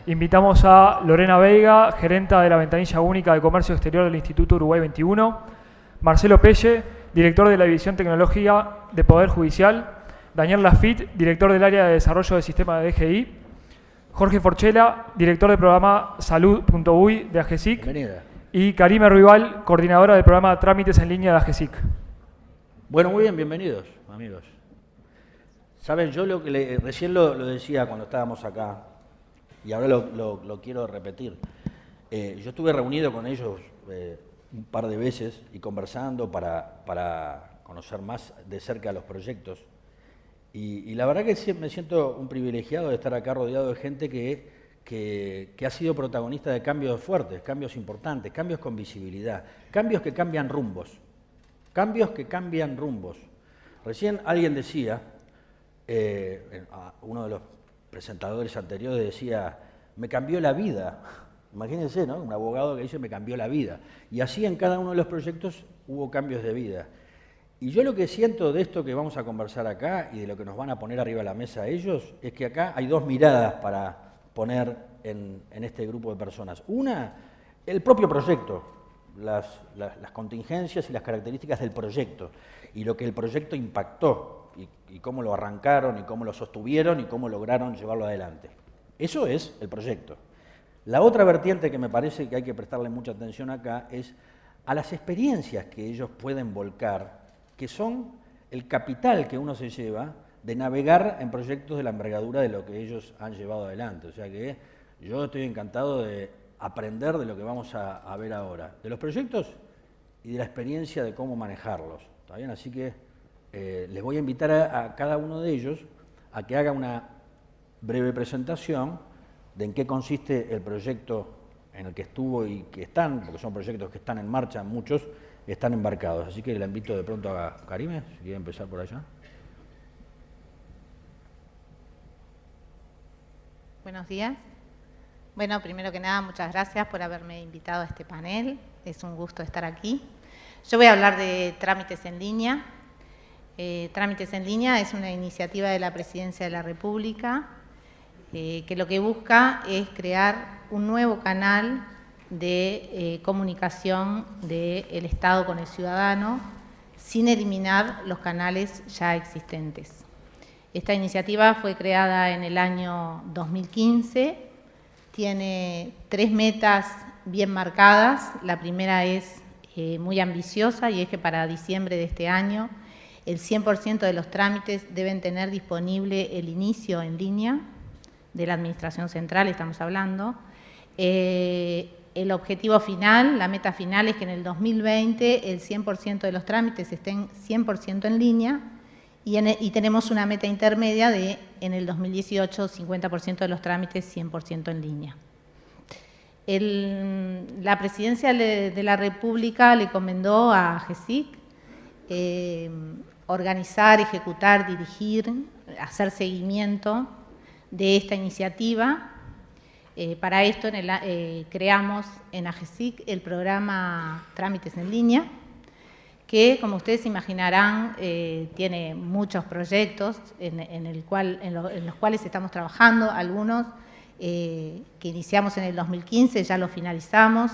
Invitamos a Lorena Veiga, gerenta de la ventanilla única de comercio exterior del Instituto Uruguay 21, Marcelo Pelle, director de la División Tecnología de Poder Judicial, Daniel Lafitte, director del área de desarrollo del sistema de DGI, Jorge Forchela, director del programa Salud.uy de AGESIC, Bienvenida. Y Karime Ruibal, coordinadora del programa Trámites en Línea de AGESIC. Bueno, muy bien, bienvenidos, amigos. Saben, yo recién lo decía cuando estábamos acá, y ahora lo quiero repetir. Yo estuve reunido con ellos un par de veces y conversando para conocer más de cerca los proyectos. Y la verdad que me siento un privilegiado de estar acá rodeado de gente que ha sido protagonista de cambios fuertes, cambios importantes, cambios con visibilidad, cambios que cambian rumbos. Cambios que cambian rumbos. Recién alguien decía, uno de los presentadores anteriores decía, me cambió la vida. Imagínense, ¿no? Un abogado que dice, me cambió la vida. Y así en cada uno de los proyectos hubo cambios de vida. Y yo lo que siento de esto que vamos a conversar acá y de lo que nos van a poner arriba de la mesa ellos, es que acá hay dos miradas para poner en este grupo de personas. Una, el propio proyecto. Las contingencias y las características del proyecto y lo que el proyecto impactó y cómo lo arrancaron y cómo lo sostuvieron y cómo lograron llevarlo adelante. Eso es el proyecto. La otra vertiente que me parece que hay que prestarle mucha atención acá es a las experiencias que ellos pueden volcar, que son el capital que uno se lleva de navegar en proyectos de la envergadura de lo que ellos han llevado adelante. O sea que yo estoy encantado de aprender de lo que vamos a ver ahora, de los proyectos y de la experiencia de cómo manejarlos. ¿Está bien? Así que les voy a invitar a cada uno de ellos a que haga una breve presentación de en qué consiste el proyecto en el que estuvo y que están, porque son proyectos que están en marcha, muchos están embarcados. Así que le invito de pronto a Karime, si quiere empezar por allá. Buenos días. Bueno, primero que nada, muchas gracias por haberme invitado a este panel. Es un gusto estar aquí. Yo voy a hablar de trámites en línea. Trámites en línea es una iniciativa de la Presidencia de la República que lo que busca es crear un nuevo canal de comunicación del Estado con el ciudadano sin eliminar los canales ya existentes. Esta iniciativa fue creada en el año 2015. Tiene 3 metas bien marcadas. La primera es muy ambiciosa y es que para diciembre de este año el 100% de los trámites deben tener disponible el inicio en línea de la Administración Central, estamos hablando. El objetivo final, la meta final es que en el 2020 el 100% de los trámites estén 100% en línea y tenemos una meta intermedia de, en el 2018, 50% de los trámites 100% en línea. La Presidencia de la República le encomendó a AGESIC organizar, ejecutar, dirigir, hacer seguimiento de esta iniciativa. Para esto creamos en AGESIC el programa Trámites en Línea, que, como ustedes imaginarán, tiene muchos proyectos en los cuales estamos trabajando. Algunos que iniciamos en el 2015 ya los finalizamos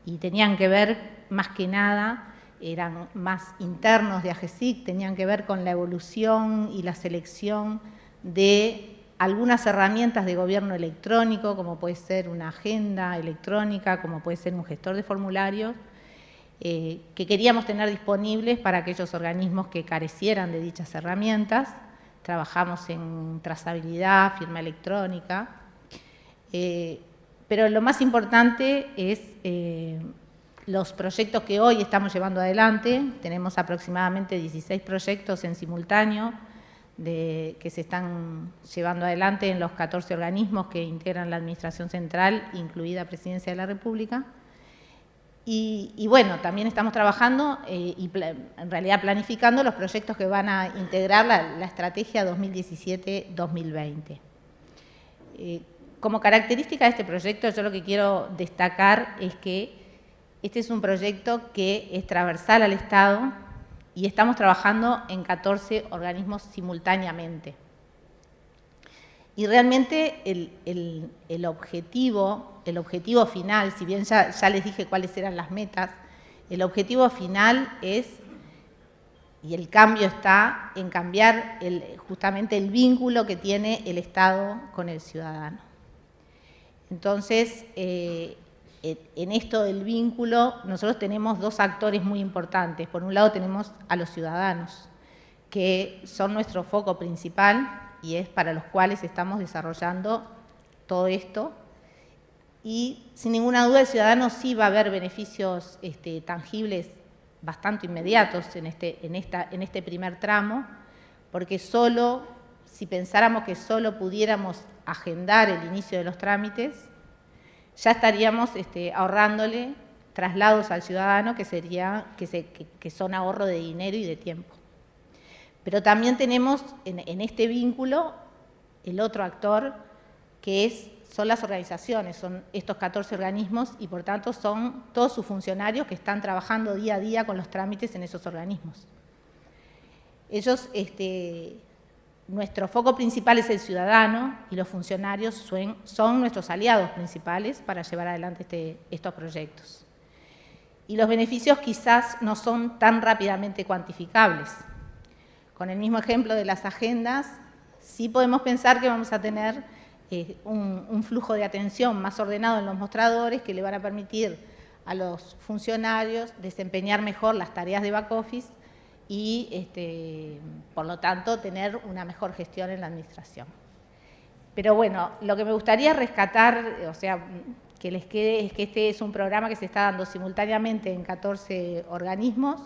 y tenían que ver, más que nada, eran más internos de AGESIC, tenían que ver con la evolución y la selección de algunas herramientas de gobierno electrónico, como puede ser una agenda electrónica, como puede ser un gestor de formularios, que queríamos tener disponibles para aquellos organismos que carecieran de dichas herramientas. Trabajamos en trazabilidad, firma electrónica, pero lo más importante es los proyectos que hoy estamos llevando adelante. Tenemos aproximadamente 16 proyectos en simultáneo que se están llevando adelante en los 14 organismos que integran la Administración Central, incluida Presidencia de la República. Y bueno, también estamos trabajando y en realidad planificando los proyectos que van a integrar la estrategia 2017-2020. Como característica de este proyecto, yo lo que quiero destacar es que este es un proyecto que es transversal al Estado y estamos trabajando en 14 organismos simultáneamente. Y realmente el objetivo final, si bien ya les dije cuáles eran las metas, el objetivo final es, y el cambio está en cambiar justamente el vínculo que tiene el Estado con el ciudadano. Entonces, en esto del vínculo, nosotros tenemos dos actores muy importantes. Por un lado tenemos a los ciudadanos, que son nuestro foco principal y es para los cuales estamos desarrollando todo esto. Y sin ninguna duda el ciudadano sí va a ver beneficios tangibles bastante inmediatos en este primer tramo, porque si pensáramos que solo pudiéramos agendar el inicio de los trámites, ya estaríamos ahorrándole traslados al ciudadano que son ahorro de dinero y de tiempo. Pero también tenemos en este vínculo el otro actor que son las organizaciones, son estos 14 organismos y por tanto son todos sus funcionarios que están trabajando día a día con los trámites en esos organismos. Ellos, nuestro foco principal es el ciudadano y los funcionarios son nuestros aliados principales para llevar adelante estos proyectos. Y los beneficios quizás no son tan rápidamente cuantificables. Con el mismo ejemplo de las agendas, sí podemos pensar que vamos a tener un flujo de atención más ordenado en los mostradores que le van a permitir a los funcionarios desempeñar mejor las tareas de back office y, por lo tanto, tener una mejor gestión en la administración. Pero bueno, lo que me gustaría rescatar, o sea, que les quede, es que este es un programa que se está dando simultáneamente en 14 organismos,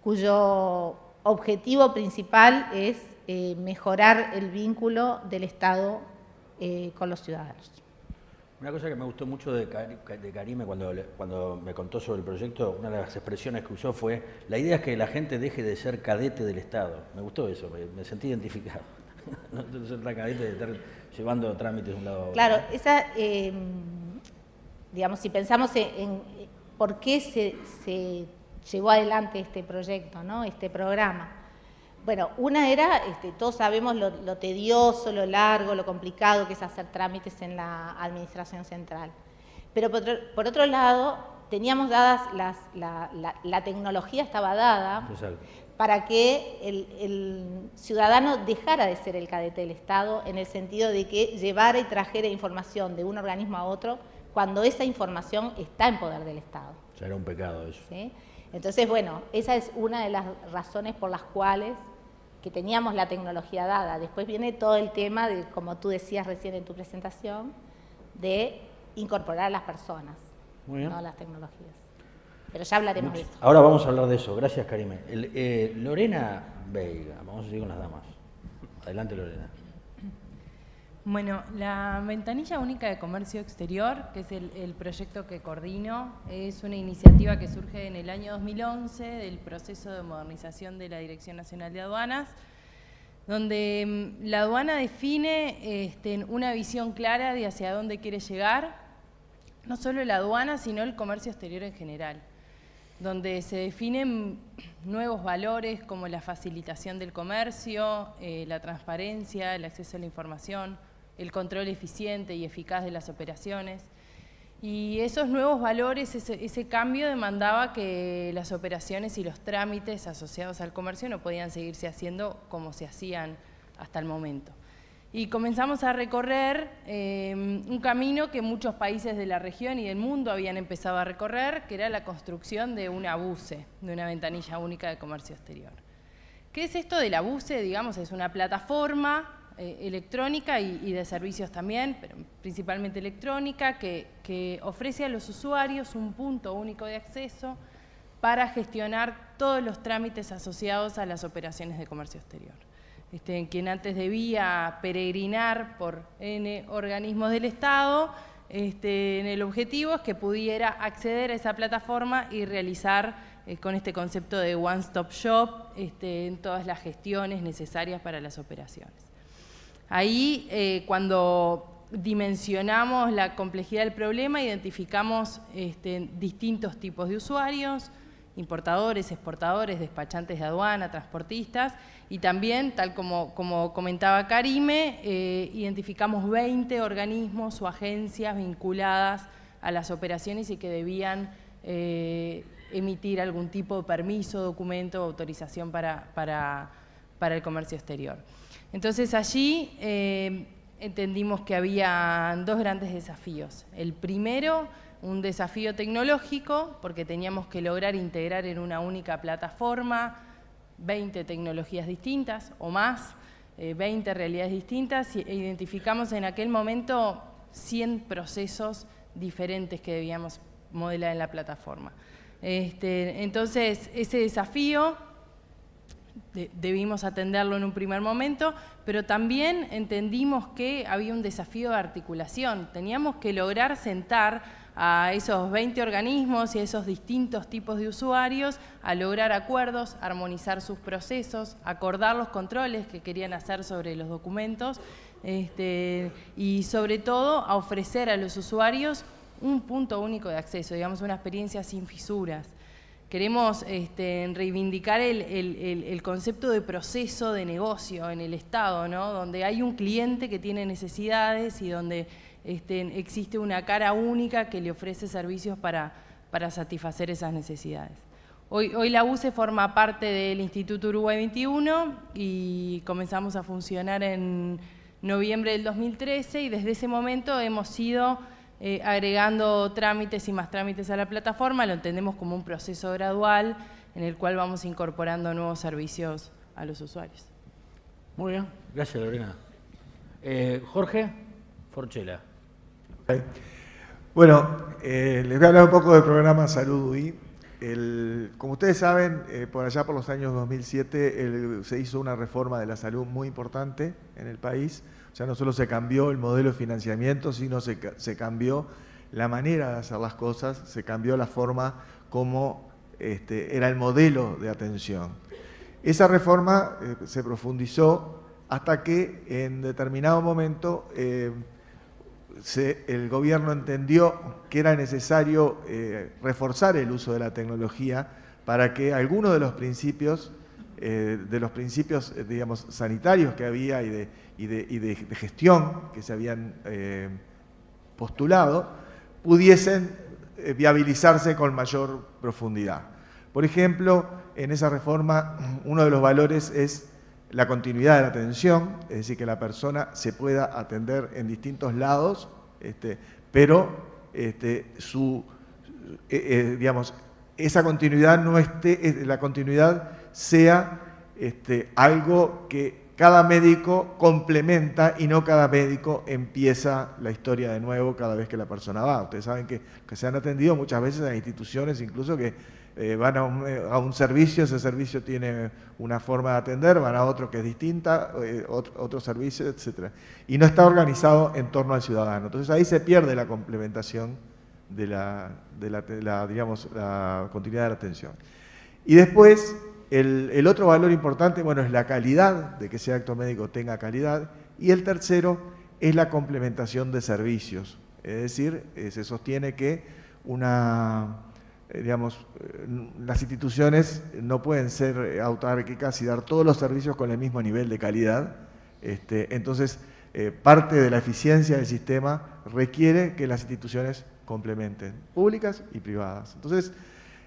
cuyo objetivo principal es mejorar el vínculo del Estado con los ciudadanos. Una cosa que me gustó mucho de Karime cuando me contó sobre el proyecto, una de las expresiones que usó fue: la idea es que la gente deje de ser cadete del Estado. Me gustó eso, me sentí identificado. No de ser tan cadete, de estar llevando trámites de un lado a otro. Claro, digamos, si pensamos en por qué se llevó adelante este proyecto, ¿no? Este programa. Bueno, una era, todos sabemos lo tedioso, lo largo, lo complicado que es hacer trámites en la administración central. Pero por otro lado, teníamos dadas la tecnología estaba dada. Exacto. Para que el ciudadano dejara de ser el cadete del Estado, en el sentido de que llevara y trajera información de un organismo a otro cuando esa información está en poder del Estado. O sea, era un pecado eso. ¿Sí? Entonces, bueno, esa es una de las razones por las cuales que teníamos la tecnología dada. Después viene todo el tema de, como tú decías recién en tu presentación, de incorporar a las personas, no las tecnologías. Pero ya hablaremos de eso. Ahora vamos a hablar de eso. Gracias, Karime. Lorena Veiga, vamos a seguir con las damas. Adelante, Lorena. Bueno, la Ventanilla Única de Comercio Exterior, que es el proyecto que coordino, es una iniciativa que surge en el año 2011 del proceso de modernización de la Dirección Nacional de Aduanas, donde la aduana define una visión clara de hacia dónde quiere llegar, no solo la aduana, sino el comercio exterior en general, donde se definen nuevos valores como la facilitación del comercio, la transparencia, el acceso a la información, el control eficiente y eficaz de las operaciones. Y esos nuevos valores, ese cambio demandaba que las operaciones y los trámites asociados al comercio no podían seguirse haciendo como se hacían hasta el momento. Y comenzamos a recorrer un camino que muchos países de la región y del mundo habían empezado a recorrer, que era la construcción de una BUCE, de una ventanilla única de comercio exterior. ¿Qué es esto de la BUCE? Digamos, es una plataforma electrónica y de servicios también, pero principalmente electrónica, que ofrece a los usuarios un punto único de acceso para gestionar todos los trámites asociados a las operaciones de comercio exterior. Quien antes debía peregrinar por N organismos del Estado, en el objetivo es que pudiera acceder a esa plataforma y realizar con este concepto de one-stop shop en todas las gestiones necesarias para las operaciones. Ahí, cuando dimensionamos la complejidad del problema, identificamos distintos tipos de usuarios, importadores, exportadores, despachantes de aduana, transportistas, y también, tal como comentaba Karime, identificamos 20 organismos o agencias vinculadas a las operaciones y que debían emitir algún tipo de permiso, documento o autorización para el comercio exterior. Entonces allí entendimos que había dos grandes desafíos. El primero, un desafío tecnológico, porque teníamos que lograr integrar en una única plataforma 20 tecnologías distintas o más, 20 realidades distintas, e identificamos en aquel momento 100 procesos diferentes que debíamos modelar en la plataforma. Entonces, ese desafío debimos atenderlo en un primer momento, pero también entendimos que había un desafío de articulación. Teníamos que lograr sentar a esos 20 organismos y a esos distintos tipos de usuarios a lograr acuerdos, armonizar sus procesos, acordar los controles que querían hacer sobre los documentos y sobre todo a ofrecer a los usuarios un punto único de acceso, digamos una experiencia sin fisuras. Queremos reivindicar el concepto de proceso de negocio en el Estado, ¿no? Donde hay un cliente que tiene necesidades y donde existe una cara única que le ofrece servicios para satisfacer esas necesidades. Hoy la UCE forma parte del Instituto Uruguay 21 y comenzamos a funcionar en noviembre del 2013 y desde ese momento hemos ido agregando trámites y más trámites a la plataforma. Lo entendemos como un proceso gradual en el cual vamos incorporando nuevos servicios a los usuarios. Muy bien, gracias Lorena. Jorge Forchela. Bueno, les voy a hablar un poco del programa Salud UI. Como ustedes saben, por allá por los años 2007 se hizo una reforma de la salud muy importante en el país. O sea, no solo se cambió el modelo de financiamiento, sino se cambió la manera de hacer las cosas, se cambió la forma como era el modelo de atención. Esa reforma se profundizó hasta que en determinado momento el gobierno entendió que era necesario reforzar el uso de la tecnología para que algunos de los principios digamos, sanitarios que había y de gestión que se habían postulado pudiesen viabilizarse con mayor profundidad. Por ejemplo, en esa reforma uno de los valores es la continuidad de la atención, es decir, que la persona se pueda atender en distintos lados, pero digamos, esa continuidad la continuidad sea algo que cada médico complementa y no cada médico empieza la historia de nuevo cada vez que la persona va. Ustedes saben que se han atendido muchas veces a instituciones incluso que van a un servicio, ese servicio tiene una forma de atender, van a otro que es distinta, otro servicio, etc. Y no está organizado en torno al ciudadano. Entonces ahí se pierde la complementación de digamos, la continuidad de la atención. Y después, el otro valor importante, bueno, es la calidad, de que ese acto médico tenga calidad. Y el tercero es la complementación de servicios. Es decir, se sostiene que digamos, las instituciones no pueden ser autárquicas y dar todos los servicios con el mismo nivel de calidad. Entonces, parte de la eficiencia del sistema requiere que las instituciones complementen, públicas y privadas. Entonces,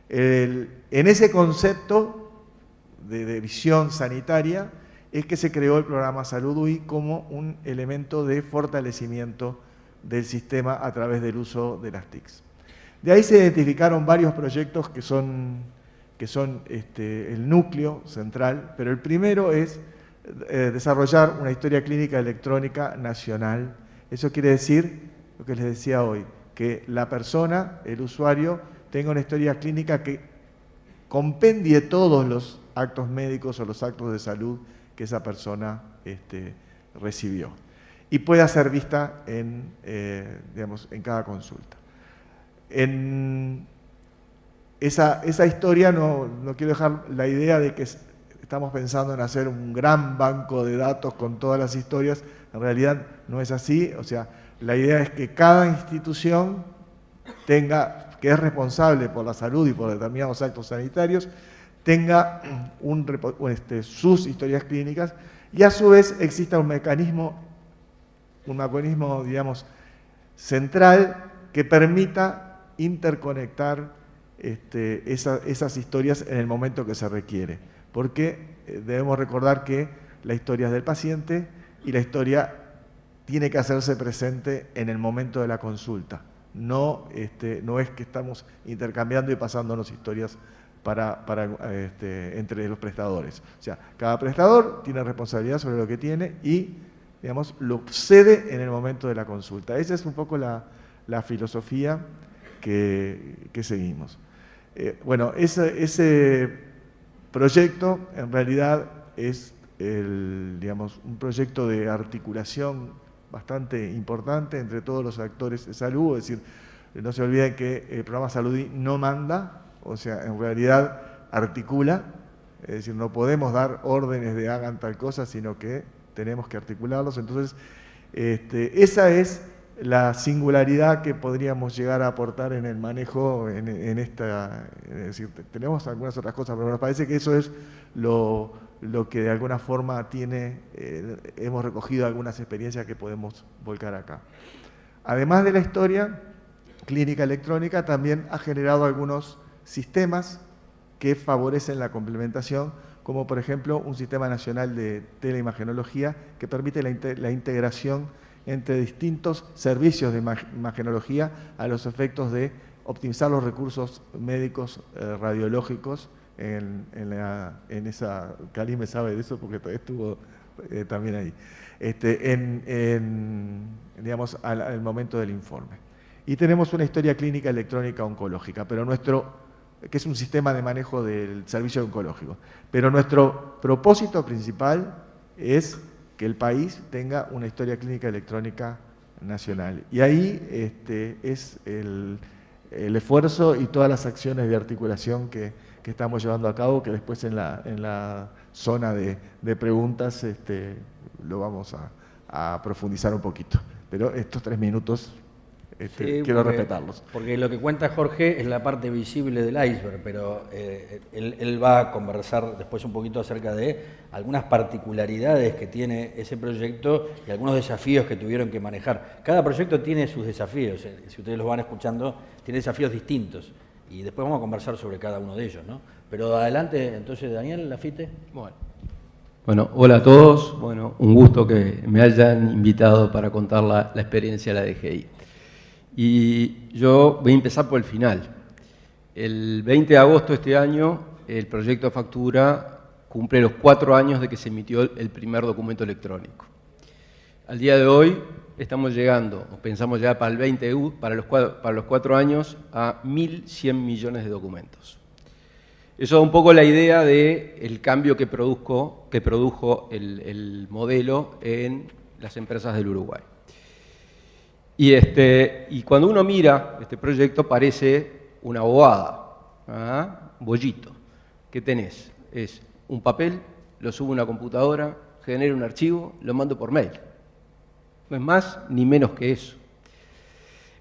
en ese concepto de visión sanitaria es que se creó el programa Salud UI como un elemento de fortalecimiento del sistema a través del uso de las TICs. De ahí se identificaron varios proyectos que son el núcleo central, pero el primero es desarrollar una historia clínica electrónica nacional. Eso quiere decir, lo que les decía hoy, que la persona, el usuario, tenga una historia clínica que compendie todos los actos médicos o los actos de salud que esa persona recibió y pueda ser vista digamos, en cada consulta. En esa historia no quiero dejar la idea de que estamos pensando en hacer un gran banco de datos con todas las historias. En realidad no es así. O sea, la idea es que cada institución tenga que es responsable por la salud y por determinados actos sanitarios, tenga sus historias clínicas y a su vez exista un mecanismo, digamos, central que permita interconectar esas historias en el momento que se requiere. Porque debemos recordar que la historia es del paciente y la historia tiene que hacerse presente en el momento de la consulta. No es que estamos intercambiando y pasándonos historias entre los prestadores. O sea, cada prestador tiene responsabilidad sobre lo que tiene y, digamos, lo cede en el momento de la consulta. Esa es un poco la filosofía que seguimos. Bueno, ese proyecto en realidad es un proyecto de articulación bastante importante entre todos los actores de salud, es decir, no se olviden que el programa Saludí no manda, o sea, en realidad articula, es decir, no podemos dar órdenes de hagan tal cosa, sino que tenemos que articularlos. Entonces, esa es la singularidad que podríamos llegar a aportar en el manejo en esta, es decir, tenemos algunas otras cosas, pero nos parece que eso es lo que de alguna forma hemos recogido algunas experiencias que podemos volcar acá. Además de la historia clínica electrónica, también ha generado algunos sistemas que favorecen la complementación, como por ejemplo un sistema nacional de teleimagenología que permite la integración entre distintos servicios de imagenología a los efectos de optimizar los recursos médicos radiológicos en esa, Cali me sabe de eso porque estuvo también ahí, digamos, al momento del informe. Y tenemos una historia clínica electrónica oncológica, pero que es un sistema de manejo del servicio oncológico. Pero nuestro propósito principal es que el país tenga una historia clínica electrónica nacional. Y ahí es el esfuerzo y todas las acciones de articulación que estamos llevando a cabo, que después en la zona de preguntas lo vamos a profundizar un poquito. Pero estos 3 minutos sí, quiero respetarlos. Porque lo que cuenta Jorge es la parte visible del iceberg, pero él va a conversar después un poquito acerca de algunas particularidades que tiene ese proyecto y algunos desafíos que tuvieron que manejar. Cada proyecto tiene sus desafíos, si ustedes los van escuchando, tiene desafíos distintos y después vamos a conversar sobre cada uno de ellos, ¿no? Pero adelante, entonces, Daniel Laffitte. Bueno, hola a todos. Bueno, un gusto que me hayan invitado para contar la experiencia de la DGI. Y yo voy a empezar por el final. El 20 de agosto de este año, el proyecto de factura cumple los 4 años de que se emitió el primer documento electrónico. Al día de hoy estamos llegando, o pensamos ya para el 20, para los 4 años, a 1.100 millones de documentos. Eso da un poco la idea del cambio que produjo el modelo en las empresas del Uruguay. Y cuando uno mira este proyecto parece una bobada, un bollito. ¿Qué tenés? Es un papel, lo subo a una computadora, genero un archivo, lo mando por mail. No es más ni menos que eso.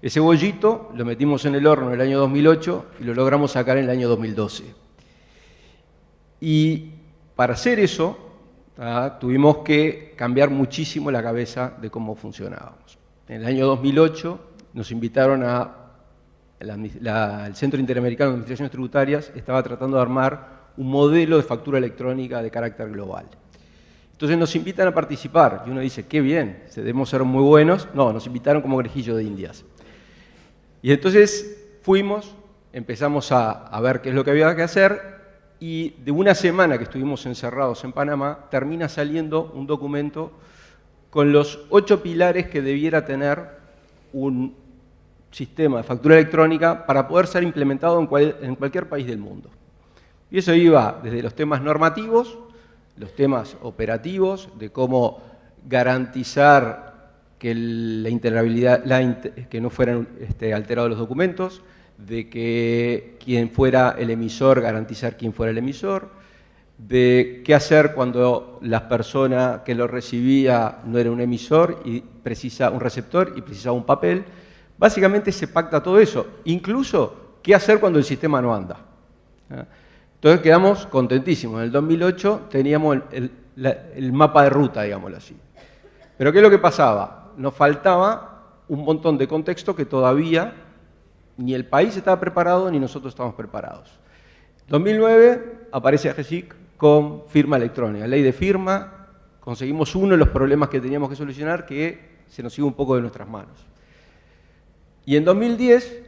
Ese bollito lo metimos en el horno en el año 2008 y lo logramos sacar en el año 2012. Y para hacer eso, tuvimos que cambiar muchísimo la cabeza de cómo funcionábamos. En el año 2008 nos invitaron el Centro Interamericano de Administraciones Tributarias, estaba tratando de armar un modelo de factura electrónica de carácter global. Entonces nos invitan a participar y uno dice, qué bien, debemos ser muy buenos. No, nos invitaron como conejillo de indias. Y entonces fuimos, empezamos a ver qué es lo que había que hacer y de una semana que estuvimos encerrados en Panamá termina saliendo un documento con los 8 pilares que debiera tener un sistema de factura electrónica para poder ser implementado en cualquier país del mundo. Y eso iba desde los temas normativos, los temas operativos, de cómo garantizar que la interoperabilidad, que no fueran alterados los documentos, de que quien fuera el emisor, garantizar quién fuera el emisor, de qué hacer cuando la persona que lo recibía no era un emisor y precisa un receptor y precisaba un papel. Básicamente se pacta todo eso. Incluso ¿qué hacer cuando el sistema no anda? Entonces quedamos contentísimos. En el 2008 teníamos el mapa de ruta, digámoslo así. Pero ¿qué es lo que pasaba? Nos faltaba un montón de contexto que todavía ni el país estaba preparado ni nosotros estábamos preparados. En 2009 aparece AGESIC con firma electrónica, ley de firma. Conseguimos uno de los problemas que teníamos que solucionar, que se nos iba un poco de nuestras manos. Y en 2010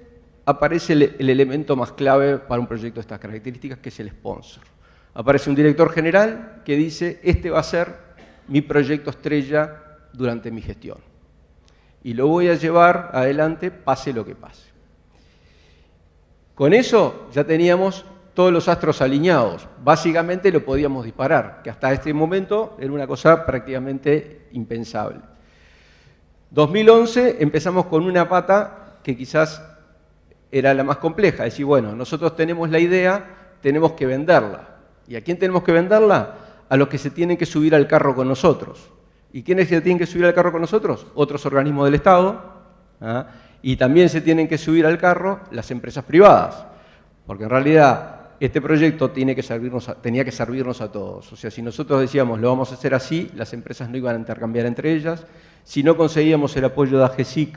aparece el elemento más clave para un proyecto de estas características, que es el sponsor. Aparece un director general que dice, este va a ser mi proyecto estrella durante mi gestión. Y lo voy a llevar adelante, pase lo que pase. Con eso ya teníamos todos los astros alineados. Básicamente lo podíamos disparar, que hasta este momento era una cosa prácticamente impensable. 2011 empezamos con una pata que quizás era la más compleja. Es decir, bueno, nosotros tenemos la idea, tenemos que venderla. ¿Y a quién tenemos que venderla? A los que se tienen que subir al carro con nosotros. ¿Y quiénes se tienen que subir al carro con nosotros? Otros organismos del Estado. Y también se tienen que subir al carro las empresas privadas. Porque en realidad este proyecto tenía que servirnos a todos. O sea, si nosotros decíamos lo vamos a hacer así, las empresas no iban a intercambiar entre ellas. Si no conseguíamos el apoyo de AGESIC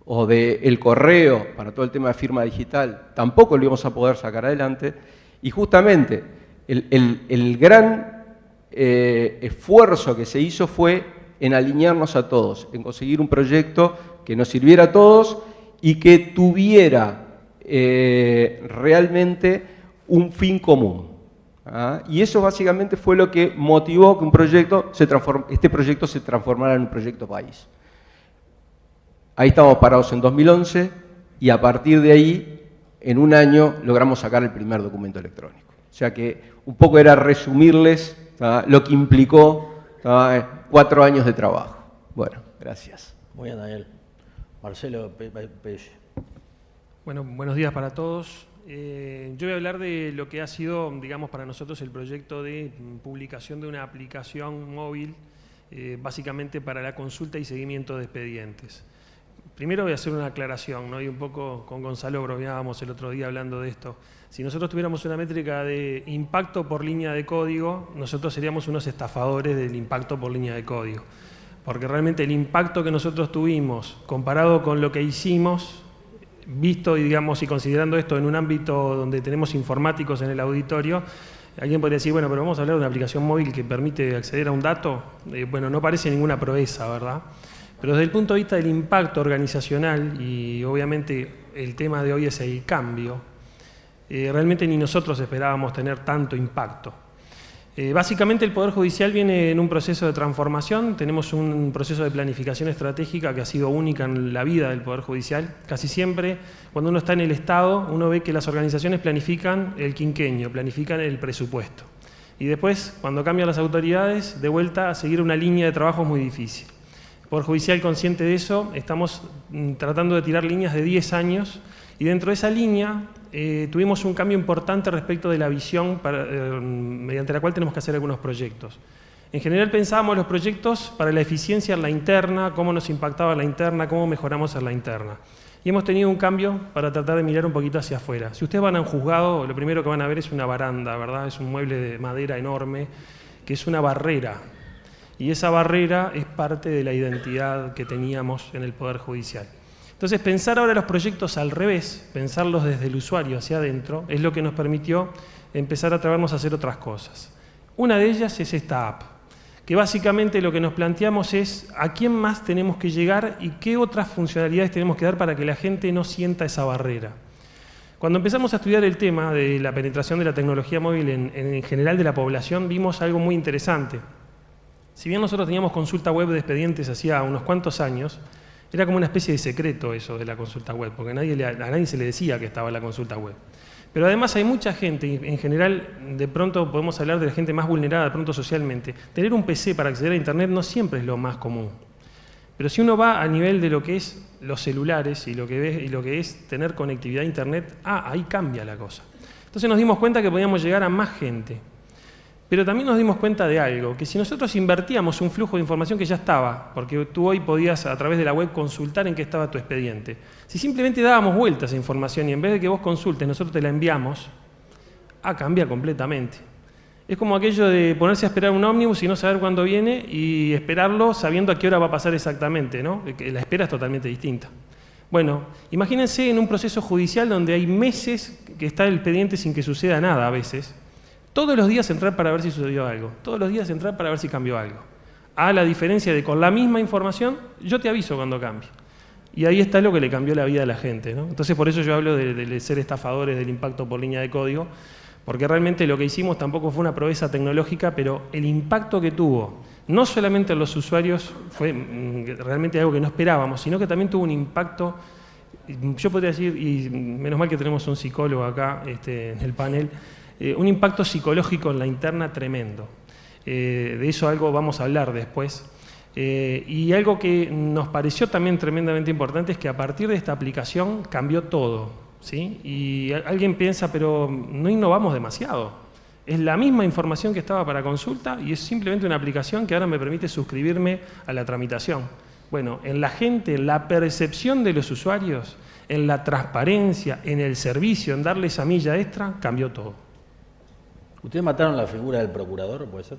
o del correo para todo el tema de firma digital, tampoco lo íbamos a poder sacar adelante. Y justamente el gran esfuerzo que se hizo fue en alinearnos a todos, en conseguir un proyecto que nos sirviera a todos y que tuviera realmente un fin común. Y eso básicamente fue lo que motivó que este proyecto se transformara en un proyecto país. Ahí estábamos parados en 2011 y a partir de ahí, en un año, logramos sacar el primer documento electrónico. O sea que un poco era resumirles lo que implicó 4 años de trabajo. Bueno, gracias. Muy bien, Daniel. Marcelo Pelle. Bueno, buenos días para todos. Yo voy a hablar de lo que ha sido, digamos, para nosotros el proyecto de publicación de una aplicación móvil, básicamente para la consulta y seguimiento de expedientes. Primero voy a hacer una aclaración, ¿no? Y un poco con Gonzalo bromeábamos el otro día hablando de esto. Si nosotros tuviéramos una métrica de impacto por línea de código, nosotros seríamos unos estafadores del impacto por línea de código. Porque realmente el impacto que nosotros tuvimos comparado con lo que hicimos, visto y, digamos, y considerando esto en un ámbito donde tenemos informáticos en el auditorio, alguien podría decir, bueno, pero vamos a hablar de una aplicación móvil que permite acceder a un dato. Bueno, no parece ninguna proeza, ¿verdad? Pero desde el punto de vista del impacto organizacional, y obviamente el tema de hoy es el cambio, realmente ni nosotros esperábamos tener tanto impacto. Básicamente el Poder Judicial viene en un proceso de transformación. Tenemos un proceso de planificación estratégica que ha sido única en la vida del Poder Judicial. Casi siempre, cuando uno está en el Estado, uno ve que las organizaciones planifican el quinquenio, planifican el presupuesto. Y después, cuando cambian las autoridades, de vuelta a seguir una línea de trabajo muy difícil. El Poder Judicial, consciente de eso, estamos tratando de tirar líneas de 10 años y dentro de esa línea tuvimos un cambio importante respecto de la visión mediante la cual tenemos que hacer algunos proyectos. En general pensábamos los proyectos para la eficiencia en la interna, cómo nos impactaba la interna, cómo mejoramos en la interna. Y hemos tenido un cambio para tratar de mirar un poquito hacia afuera. Si ustedes van a un juzgado, lo primero que van a ver es una baranda, ¿verdad? Es un mueble de madera enorme, que es una barrera. Y esa barrera es parte de la identidad que teníamos en el Poder Judicial. Entonces, pensar ahora los proyectos al revés, pensarlos desde el usuario hacia adentro, es lo que nos permitió empezar a atrevernos a hacer otras cosas. Una de ellas es esta app, que básicamente lo que nos planteamos es a quién más tenemos que llegar y qué otras funcionalidades tenemos que dar para que la gente no sienta esa barrera. Cuando empezamos a estudiar el tema de la penetración de la tecnología móvil en general de la población, vimos algo muy interesante. Si bien nosotros teníamos consulta web de expedientes hacía unos cuantos años, era como una especie de secreto eso de la consulta web, porque a nadie se le decía que estaba la consulta web. Pero además hay mucha gente, y en general de pronto podemos hablar de la gente más vulnerada de pronto socialmente. Tener un PC para acceder a Internet no siempre es lo más común. Pero si uno va a nivel de lo que es los celulares y lo que es tener conectividad a Internet, ahí cambia la cosa. Entonces nos dimos cuenta que podíamos llegar a más gente. Pero también nos dimos cuenta de algo, que si nosotros invertíamos un flujo de información que ya estaba, porque tú hoy podías a través de la web consultar en qué estaba tu expediente, si simplemente dábamos vuelta a esa información y en vez de que vos consultes, nosotros te la enviamos, cambia completamente. Es como aquello de ponerse a esperar un ómnibus y no saber cuándo viene y esperarlo sabiendo a qué hora va a pasar exactamente, ¿no? Que la espera es totalmente distinta. Bueno, imagínense en un proceso judicial donde hay meses que está el expediente sin que suceda nada a veces. Todos los días entrar para ver si sucedió algo, todos los días entrar para ver si cambió algo. A la diferencia de con la misma información, yo te aviso cuando cambie. Y ahí está lo que le cambió la vida a la gente, ¿no? Entonces por eso yo hablo de ser estafadores del impacto por línea de código, porque realmente lo que hicimos tampoco fue una proeza tecnológica, pero el impacto que tuvo, no solamente en los usuarios, fue realmente algo que no esperábamos, sino que también tuvo un impacto, yo podría decir, y menos mal que tenemos un psicólogo acá en el panel, un impacto psicológico en la interna tremendo. De eso algo vamos a hablar después. Y algo que nos pareció también tremendamente importante es que a partir de esta aplicación cambió todo, ¿sí? Y alguien piensa, pero no innovamos demasiado. Es la misma información que estaba para consulta y es simplemente una aplicación que ahora me permite suscribirme a la tramitación. Bueno, en la gente, en la percepción de los usuarios, en la transparencia, en el servicio, en darle esa milla extra, cambió todo. ¿Ustedes mataron la figura del procurador, puede ser?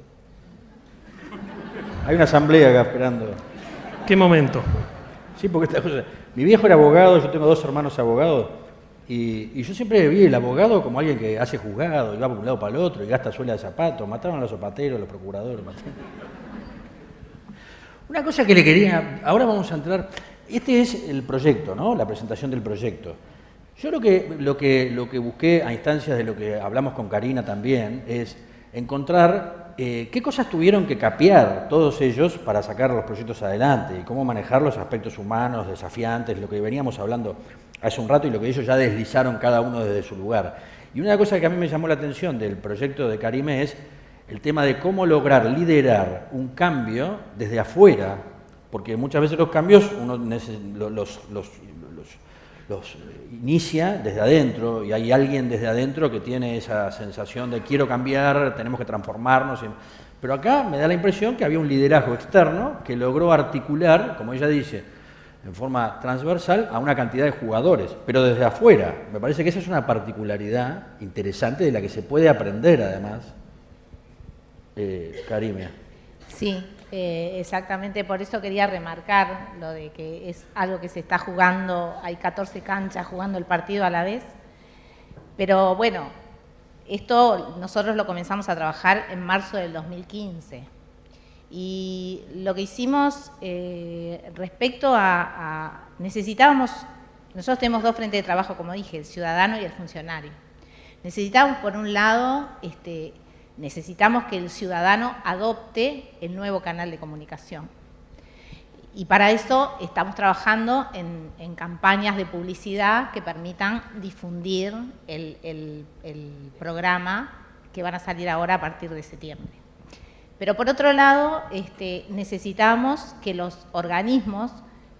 Hay una asamblea acá esperando. ¿Qué momento? Sí, porque esta cosa... Mi viejo era abogado, yo tengo 2 hermanos abogados, y yo siempre vi el abogado como alguien que hace juzgado, y va por un lado para el otro, y gasta suela de zapatos. Mataron a los zapateros, los procuradores. Una cosa que le quería... Ahora vamos a entrar... Este es el proyecto, ¿no? La presentación del proyecto. Yo lo que busqué a instancias de lo que hablamos con Karina también es encontrar qué cosas tuvieron que capear todos ellos para sacar los proyectos adelante y cómo manejar los aspectos humanos, desafiantes, lo que veníamos hablando hace un rato y lo que ellos ya deslizaron cada uno desde su lugar. Y una cosa que a mí me llamó la atención del proyecto de Karime es el tema de cómo lograr liderar un cambio desde afuera, porque muchas veces los cambios uno los inicia desde adentro y hay alguien desde adentro que tiene esa sensación de quiero cambiar, tenemos que transformarnos. Pero acá me da la impresión que había un liderazgo externo que logró articular, como ella dice, en forma transversal a una cantidad de jugadores, pero desde afuera. Me parece que esa es una particularidad interesante de la que se puede aprender además, Karime. Sí. Exactamente, por eso quería remarcar lo de que es algo que se está jugando, hay 14 canchas jugando el partido a la vez, pero bueno, esto nosotros lo comenzamos a trabajar en marzo del 2015 y lo que hicimos respecto a necesitábamos, nosotros tenemos 2 frentes de trabajo, como dije, el ciudadano y el funcionario. Necesitábamos por un lado necesitamos que el ciudadano adopte el nuevo canal de comunicación. Y para eso estamos trabajando en campañas de publicidad que permitan difundir el programa que van a salir ahora a partir de septiembre. Pero por otro lado, necesitamos que los organismos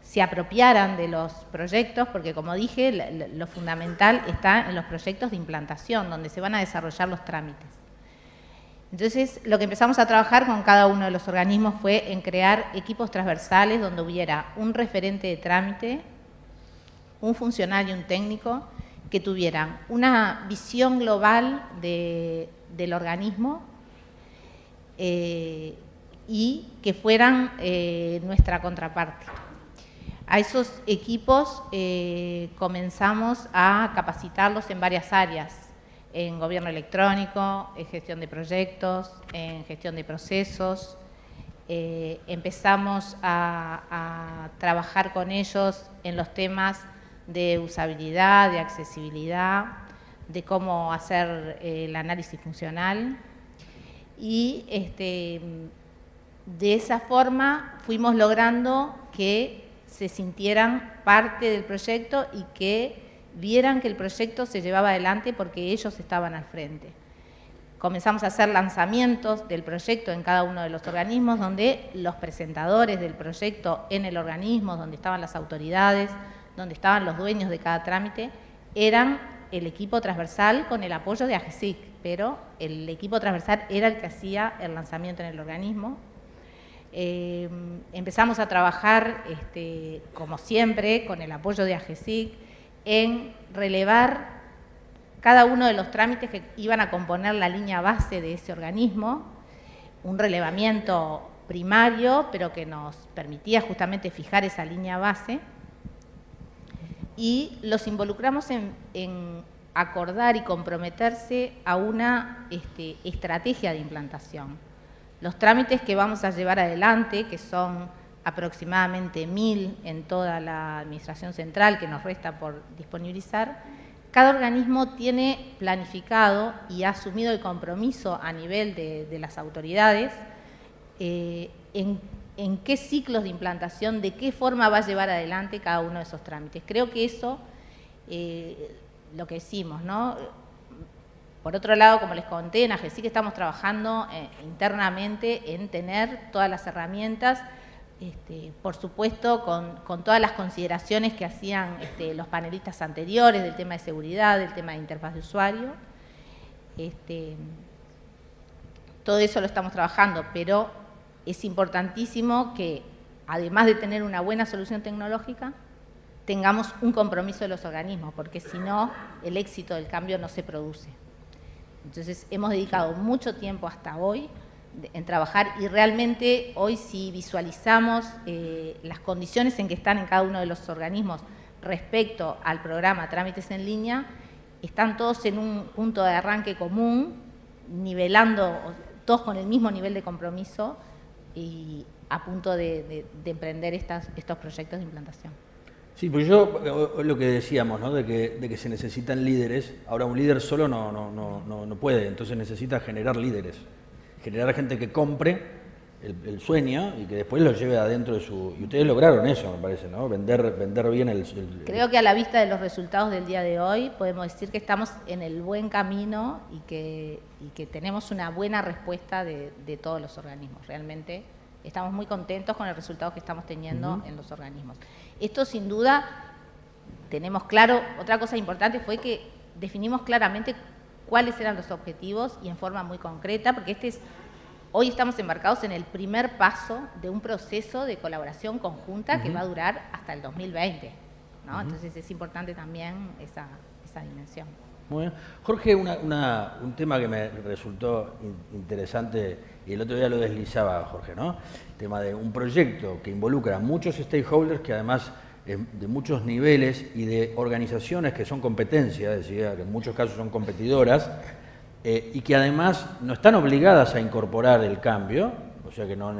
se apropiaran de los proyectos, porque como dije, lo fundamental está en los proyectos de implantación, donde se van a desarrollar los trámites. Entonces, lo que empezamos a trabajar con cada uno de los organismos fue en crear equipos transversales donde hubiera un referente de trámite, un funcionario y un técnico que tuvieran una visión global del organismo y que fueran nuestra contraparte. A esos equipos comenzamos a capacitarlos en varias áreas, en gobierno electrónico, en gestión de proyectos, en gestión de procesos. Empezamos a trabajar con ellos en los temas de usabilidad, de accesibilidad, de cómo hacer el análisis funcional. Y de esa forma fuimos logrando que se sintieran parte del proyecto y que vieran que el proyecto se llevaba adelante porque ellos estaban al frente. Comenzamos a hacer lanzamientos del proyecto en cada uno de los organismos, donde los presentadores del proyecto en el organismo, donde estaban las autoridades, donde estaban los dueños de cada trámite, eran el equipo transversal con el apoyo de AGESIC, pero el equipo transversal era el que hacía el lanzamiento en el organismo. Empezamos a trabajar, como siempre, con el apoyo de AGESIC, en relevar cada uno de los trámites que iban a componer la línea base de ese organismo, un relevamiento primario, pero que nos permitía justamente fijar esa línea base, y los involucramos en acordar y comprometerse a una estrategia de implantación. Los trámites que vamos a llevar adelante, que son aproximadamente 1000 en toda la Administración Central, que nos resta por disponibilizar, cada organismo tiene planificado y ha asumido el compromiso a nivel de las autoridades en qué ciclos de implantación, de qué forma va a llevar adelante cada uno de esos trámites. Creo que eso, lo que decimos, ¿no? Por otro lado, como les conté, en AGESIC estamos trabajando internamente en tener todas las herramientas, por supuesto, con todas las consideraciones que hacían los panelistas anteriores del tema de seguridad, del tema de interfaz de usuario. Todo eso lo estamos trabajando, pero es importantísimo que, además de tener una buena solución tecnológica, tengamos un compromiso de los organismos, porque si no, el éxito del cambio no se produce. Entonces, hemos dedicado mucho tiempo hasta hoy en trabajar, y realmente hoy, si visualizamos las condiciones en que están en cada uno de los organismos respecto al programa Trámites en Línea, están todos en un punto de arranque común, nivelando, todos con el mismo nivel de compromiso y a punto de emprender estos proyectos de implantación. Sí, pues yo, lo que decíamos, ¿no? de que se necesitan líderes. Ahora, un líder solo no puede, entonces necesita generar líderes, generar gente que compre el sueño y que después lo lleve adentro de su... Y ustedes lograron eso, me parece, ¿no? Vender bien el... Creo que a la vista de los resultados del día de hoy podemos decir que estamos en el buen camino y que tenemos una buena respuesta de todos los organismos. Realmente estamos muy contentos con el resultado que estamos teniendo en los organismos. Esto, sin duda, tenemos claro. Otra cosa importante fue que definimos claramente cuáles eran los objetivos y en forma muy concreta, porque hoy estamos embarcados en el primer paso de un proceso de colaboración conjunta que va a durar hasta el 2020, ¿no? Entonces es importante también esa dimensión. Muy bien. Jorge, un tema que me resultó interesante, y el otro día lo deslizaba Jorge, ¿no? El tema de un proyecto que involucra a muchos stakeholders, que además de muchos niveles y de organizaciones que son competencia, decía, que en muchos casos son competidoras, y que además no están obligadas a incorporar el cambio, o sea que no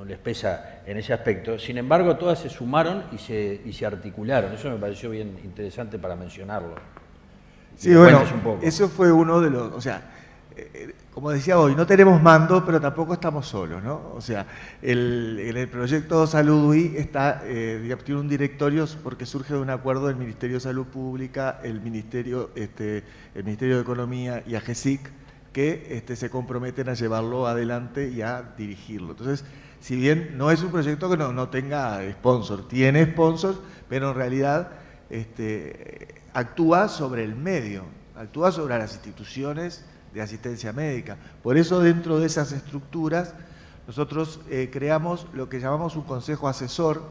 les pesa en ese aspecto. Sin embargo, todas se sumaron y se articularon. Eso me pareció bien interesante para mencionarlo. Sí, bueno, eso fue uno de los... O sea, como decía hoy, no tenemos mando, pero tampoco estamos solos, ¿no? O sea, en el proyecto Salud UI tiene un directorio porque surge de un acuerdo del Ministerio de Salud Pública, el Ministerio de Economía y AGESIC, que se comprometen a llevarlo adelante y a dirigirlo. Entonces, si bien no es un proyecto que no tenga sponsor, tiene sponsors, pero en realidad actúa sobre el medio, actúa sobre las instituciones de asistencia médica. Por eso, dentro de esas estructuras, nosotros creamos lo que llamamos un consejo asesor,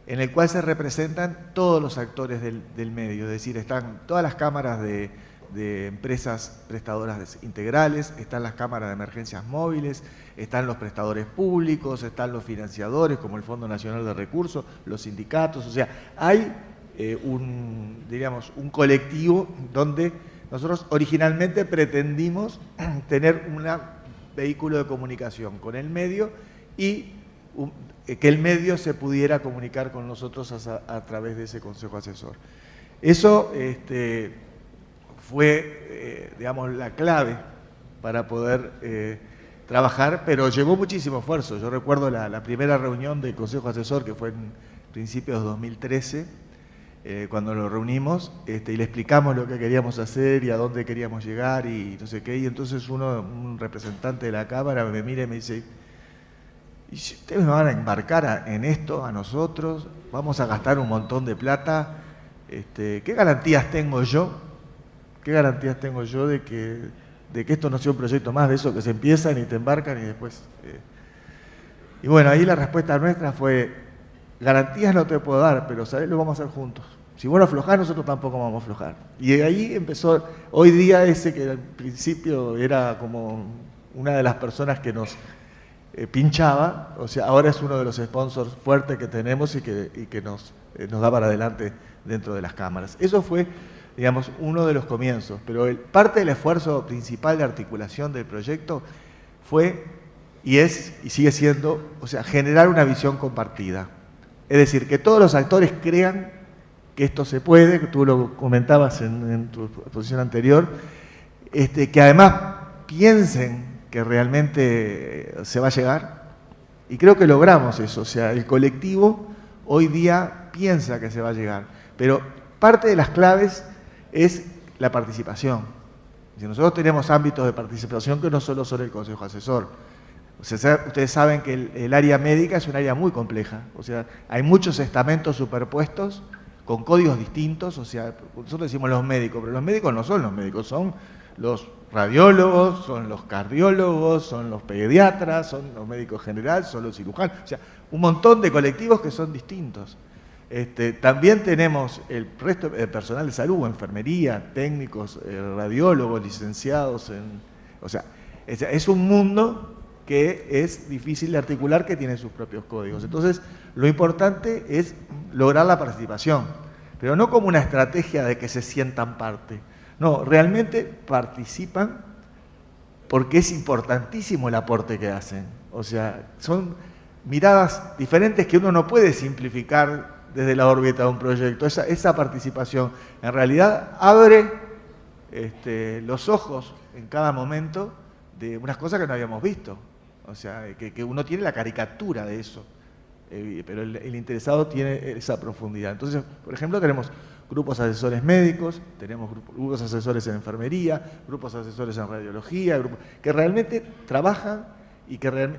en el cual se representan todos los actores del medio, es decir, están todas las cámaras de empresas prestadoras integrales, están las cámaras de emergencias móviles, están los prestadores públicos, están los financiadores como el Fondo Nacional de Recursos, los sindicatos. O sea, hay un colectivo donde nosotros originalmente pretendimos tener un vehículo de comunicación con el medio y que el medio se pudiera comunicar con nosotros a través de ese consejo asesor. Eso fue, la clave para poder trabajar, pero llevó muchísimo esfuerzo. Yo recuerdo la primera reunión del consejo asesor, que fue en principios de 2013, cuando lo reunimos y le explicamos lo que queríamos hacer y a dónde queríamos llegar y no sé qué, y entonces un representante de la Cámara me mira y me dice: ¿y si ustedes me van a embarcar en esto a nosotros? Vamos a gastar un montón de plata, ¿qué garantías tengo yo ¿qué garantías tengo yo de que esto no sea un proyecto más de eso que se empiezan y te embarcan y después... Y bueno, ahí la respuesta nuestra fue, garantías no te puedo dar, pero ¿sabes? Lo vamos a hacer juntos. Si vos no aflojás, nosotros tampoco vamos a aflojar. Y de ahí empezó, hoy día ese que al principio era como una de las personas que nos pinchaba, o sea, ahora es uno de los sponsors fuertes que tenemos y que nos da para adelante dentro de las cámaras. Eso fue, digamos, uno de los comienzos, pero parte del esfuerzo principal de articulación del proyecto fue, y es, y sigue siendo, o sea, generar una visión compartida. Es decir, que todos los actores crean que esto se puede, que tú lo comentabas en tu exposición anterior, que además piensen que realmente se va a llegar, y creo que logramos eso, o sea, el colectivo hoy día piensa que se va a llegar, pero parte de las claves es la participación. Si nosotros tenemos ámbitos de participación que no solo son el Consejo Asesor. O sea, ustedes saben que el área médica es un área muy compleja, o sea, hay muchos estamentos superpuestos con códigos distintos, o sea, nosotros decimos los médicos, pero los médicos no son los médicos, son los radiólogos, son los cardiólogos, son los pediatras, son los médicos generales, son los cirujanos, o sea, un montón de colectivos que son distintos. También tenemos el resto del personal de salud, enfermería, técnicos, radiólogos, licenciados, o sea, es un mundo que es difícil de articular, que tiene sus propios códigos. Entonces, lo importante es lograr la participación, pero no como una estrategia de que se sientan parte. No, realmente participan porque es importantísimo el aporte que hacen. O sea, son miradas diferentes que uno no puede simplificar desde la órbita de un proyecto. Esa participación en realidad abre los ojos en cada momento de unas cosas que no habíamos visto. O sea, que uno tiene la caricatura de eso, pero el interesado tiene esa profundidad. Entonces, por ejemplo, tenemos grupos asesores médicos, tenemos grupos asesores en enfermería, grupos asesores en radiología, que realmente trabajan y que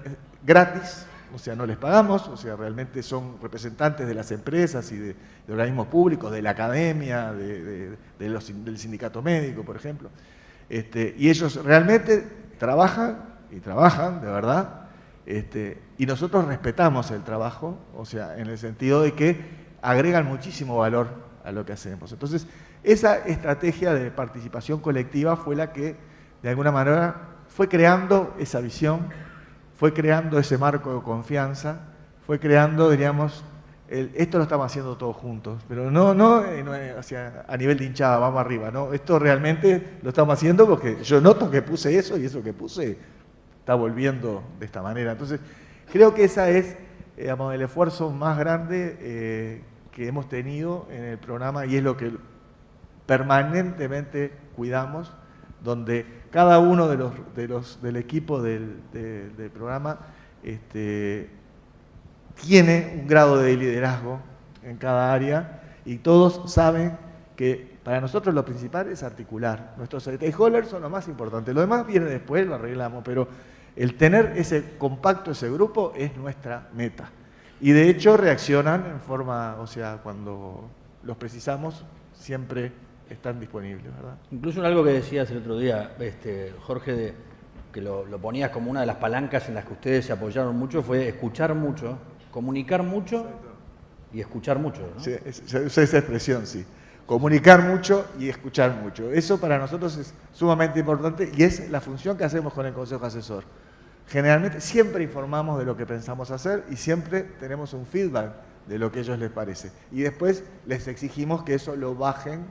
gratis, o sea, no les pagamos, o sea, realmente son representantes de las empresas y de organismos públicos, de la academia, del sindicato médico, por ejemplo. Y ellos realmente trabajan, y trabajan, de verdad, y nosotros respetamos el trabajo, o sea, en el sentido de que agregan muchísimo valor a lo que hacemos. Entonces, esa estrategia de participación colectiva fue la que, de alguna manera, fue creando esa visión, fue creando ese marco de confianza, fue creando, diríamos, esto lo estamos haciendo todos juntos, pero no o sea, a nivel de hinchada, vamos arriba, ¿no? Esto realmente lo estamos haciendo porque yo noto que puse eso y eso que puse está volviendo de esta manera. Entonces, creo que esa es, digamos, el esfuerzo más grande que hemos tenido en el programa y es lo que permanentemente cuidamos, donde cada uno del equipo del programa tiene un grado de liderazgo en cada área y todos saben que para nosotros lo principal es articular. Nuestros stakeholders son lo más importante. Lo demás viene después, lo arreglamos, pero el tener ese compacto, ese grupo, es nuestra meta. Y de hecho reaccionan en forma, o sea, cuando los precisamos, siempre están disponibles, ¿verdad? Incluso algo que decías el otro día, Jorge, que lo ponías como una de las palancas en las que ustedes se apoyaron mucho, fue escuchar mucho, comunicar mucho y escuchar mucho, ¿no? Sí, usa esa expresión, sí. Comunicar mucho y escuchar mucho. Eso para nosotros es sumamente importante y es la función que hacemos con el Consejo Asesor. Generalmente siempre informamos de lo que pensamos hacer y siempre tenemos un feedback de lo que a ellos les parece. Y después les exigimos que eso lo bajen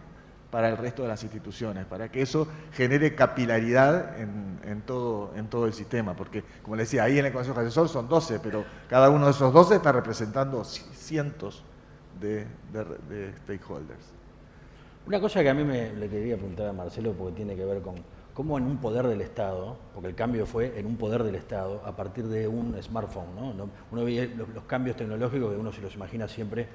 para el resto de las instituciones, para que eso genere capilaridad en todo el sistema. Porque, como les decía, ahí en el Consejo Asesor son 12, pero cada uno de esos 12 está representando cientos de stakeholders. Una cosa que a mí le quería preguntar a Marcelo, porque tiene que ver con cómo en un poder del Estado, porque el cambio fue en un poder del Estado a partir de un smartphone, ¿no? Uno veía los cambios tecnológicos que uno se los imagina siempre,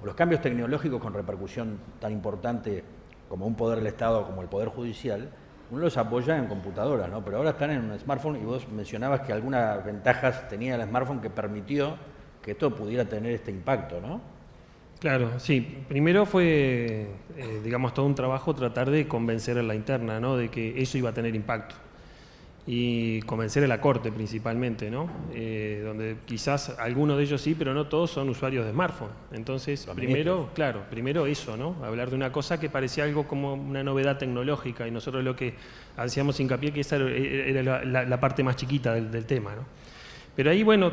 o los cambios tecnológicos con repercusión tan importante como un poder del Estado, como el Poder Judicial, uno los apoya en computadoras, ¿no? Pero ahora están en un smartphone y vos mencionabas que algunas ventajas tenía el smartphone que permitió que esto pudiera tener este impacto, ¿no? Claro, sí. Primero fue, digamos, todo un trabajo tratar de convencer a la interna, ¿no?, de que eso iba a tener impacto. Y convencer a la Corte principalmente, ¿no? Donde quizás algunos de ellos sí, pero no todos son usuarios de smartphone. Entonces, primero eso, ¿no? Hablar de una cosa que parecía algo como una novedad tecnológica y nosotros lo que hacíamos hincapié que esa era la parte más chiquita del tema, ¿no? Pero ahí, bueno,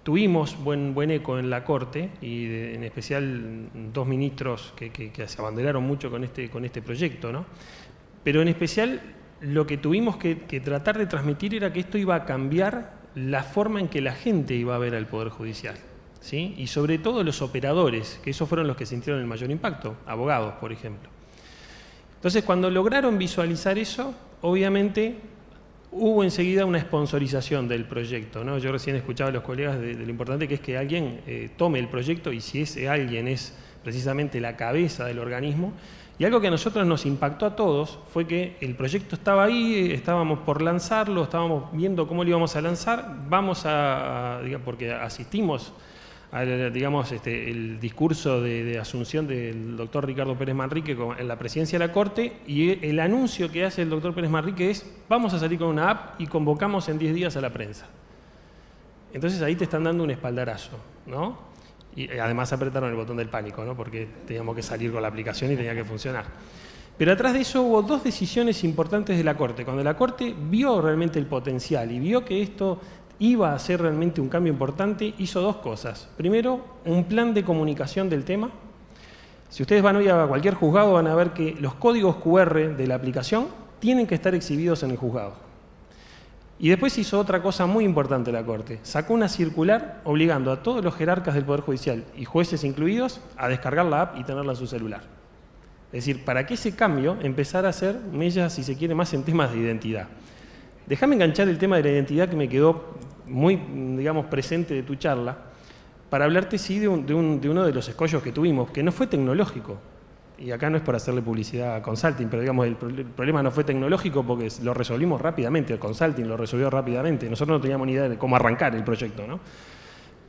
tuvimos buen eco en la Corte y en especial dos ministros que se abanderaron mucho con este proyecto, ¿no? Pero en especial lo que tuvimos que tratar de transmitir era que esto iba a cambiar la forma en que la gente iba a ver al Poder Judicial, ¿sí? Y sobre todo los operadores, que esos fueron los que sintieron el mayor impacto, abogados, por ejemplo. Entonces, cuando lograron visualizar eso, obviamente hubo enseguida una sponsorización del proyecto, ¿no? Yo recién escuchaba a los colegas de lo importante que es que alguien tome el proyecto y si ese alguien es precisamente la cabeza del organismo. Y algo que a nosotros nos impactó a todos fue que el proyecto estaba ahí, estábamos por lanzarlo, estábamos viendo cómo lo íbamos a lanzar, porque asistimos al, digamos, el discurso de asunción del doctor Ricardo Pérez Manrique en la presidencia de la Corte, y el anuncio que hace el doctor Pérez Manrique es: vamos a salir con una app y convocamos en 10 días a la prensa. Entonces ahí te están dando un espaldarazo, ¿no? Y además apretaron el botón del pánico, ¿no? Porque teníamos que salir con la aplicación y tenía que funcionar. Pero atrás de eso hubo dos decisiones importantes de la Corte. Cuando la Corte vio realmente el potencial y vio que esto iba a ser realmente un cambio importante, hizo dos cosas. Primero, un plan de comunicación del tema. Si ustedes van hoy a cualquier juzgado van a ver que los códigos QR de la aplicación tienen que estar exhibidos en el juzgado. Y después hizo otra cosa muy importante la Corte. Sacó una circular obligando a todos los jerarcas del Poder Judicial, y jueces incluidos, a descargar la app y tenerla en su celular. Es decir, para que ese cambio empezara a hacer mella, si se quiere, más en temas de identidad. Déjame enganchar el tema de la identidad que me quedó muy, digamos, presente de tu charla, para hablarte, sí, de uno de los escollos que tuvimos, que no fue tecnológico. Y acá no es por hacerle publicidad a Consulting, pero digamos el problema no fue tecnológico porque lo resolvimos rápidamente, el Consulting lo resolvió rápidamente, nosotros no teníamos ni idea de cómo arrancar el proyecto, ¿no?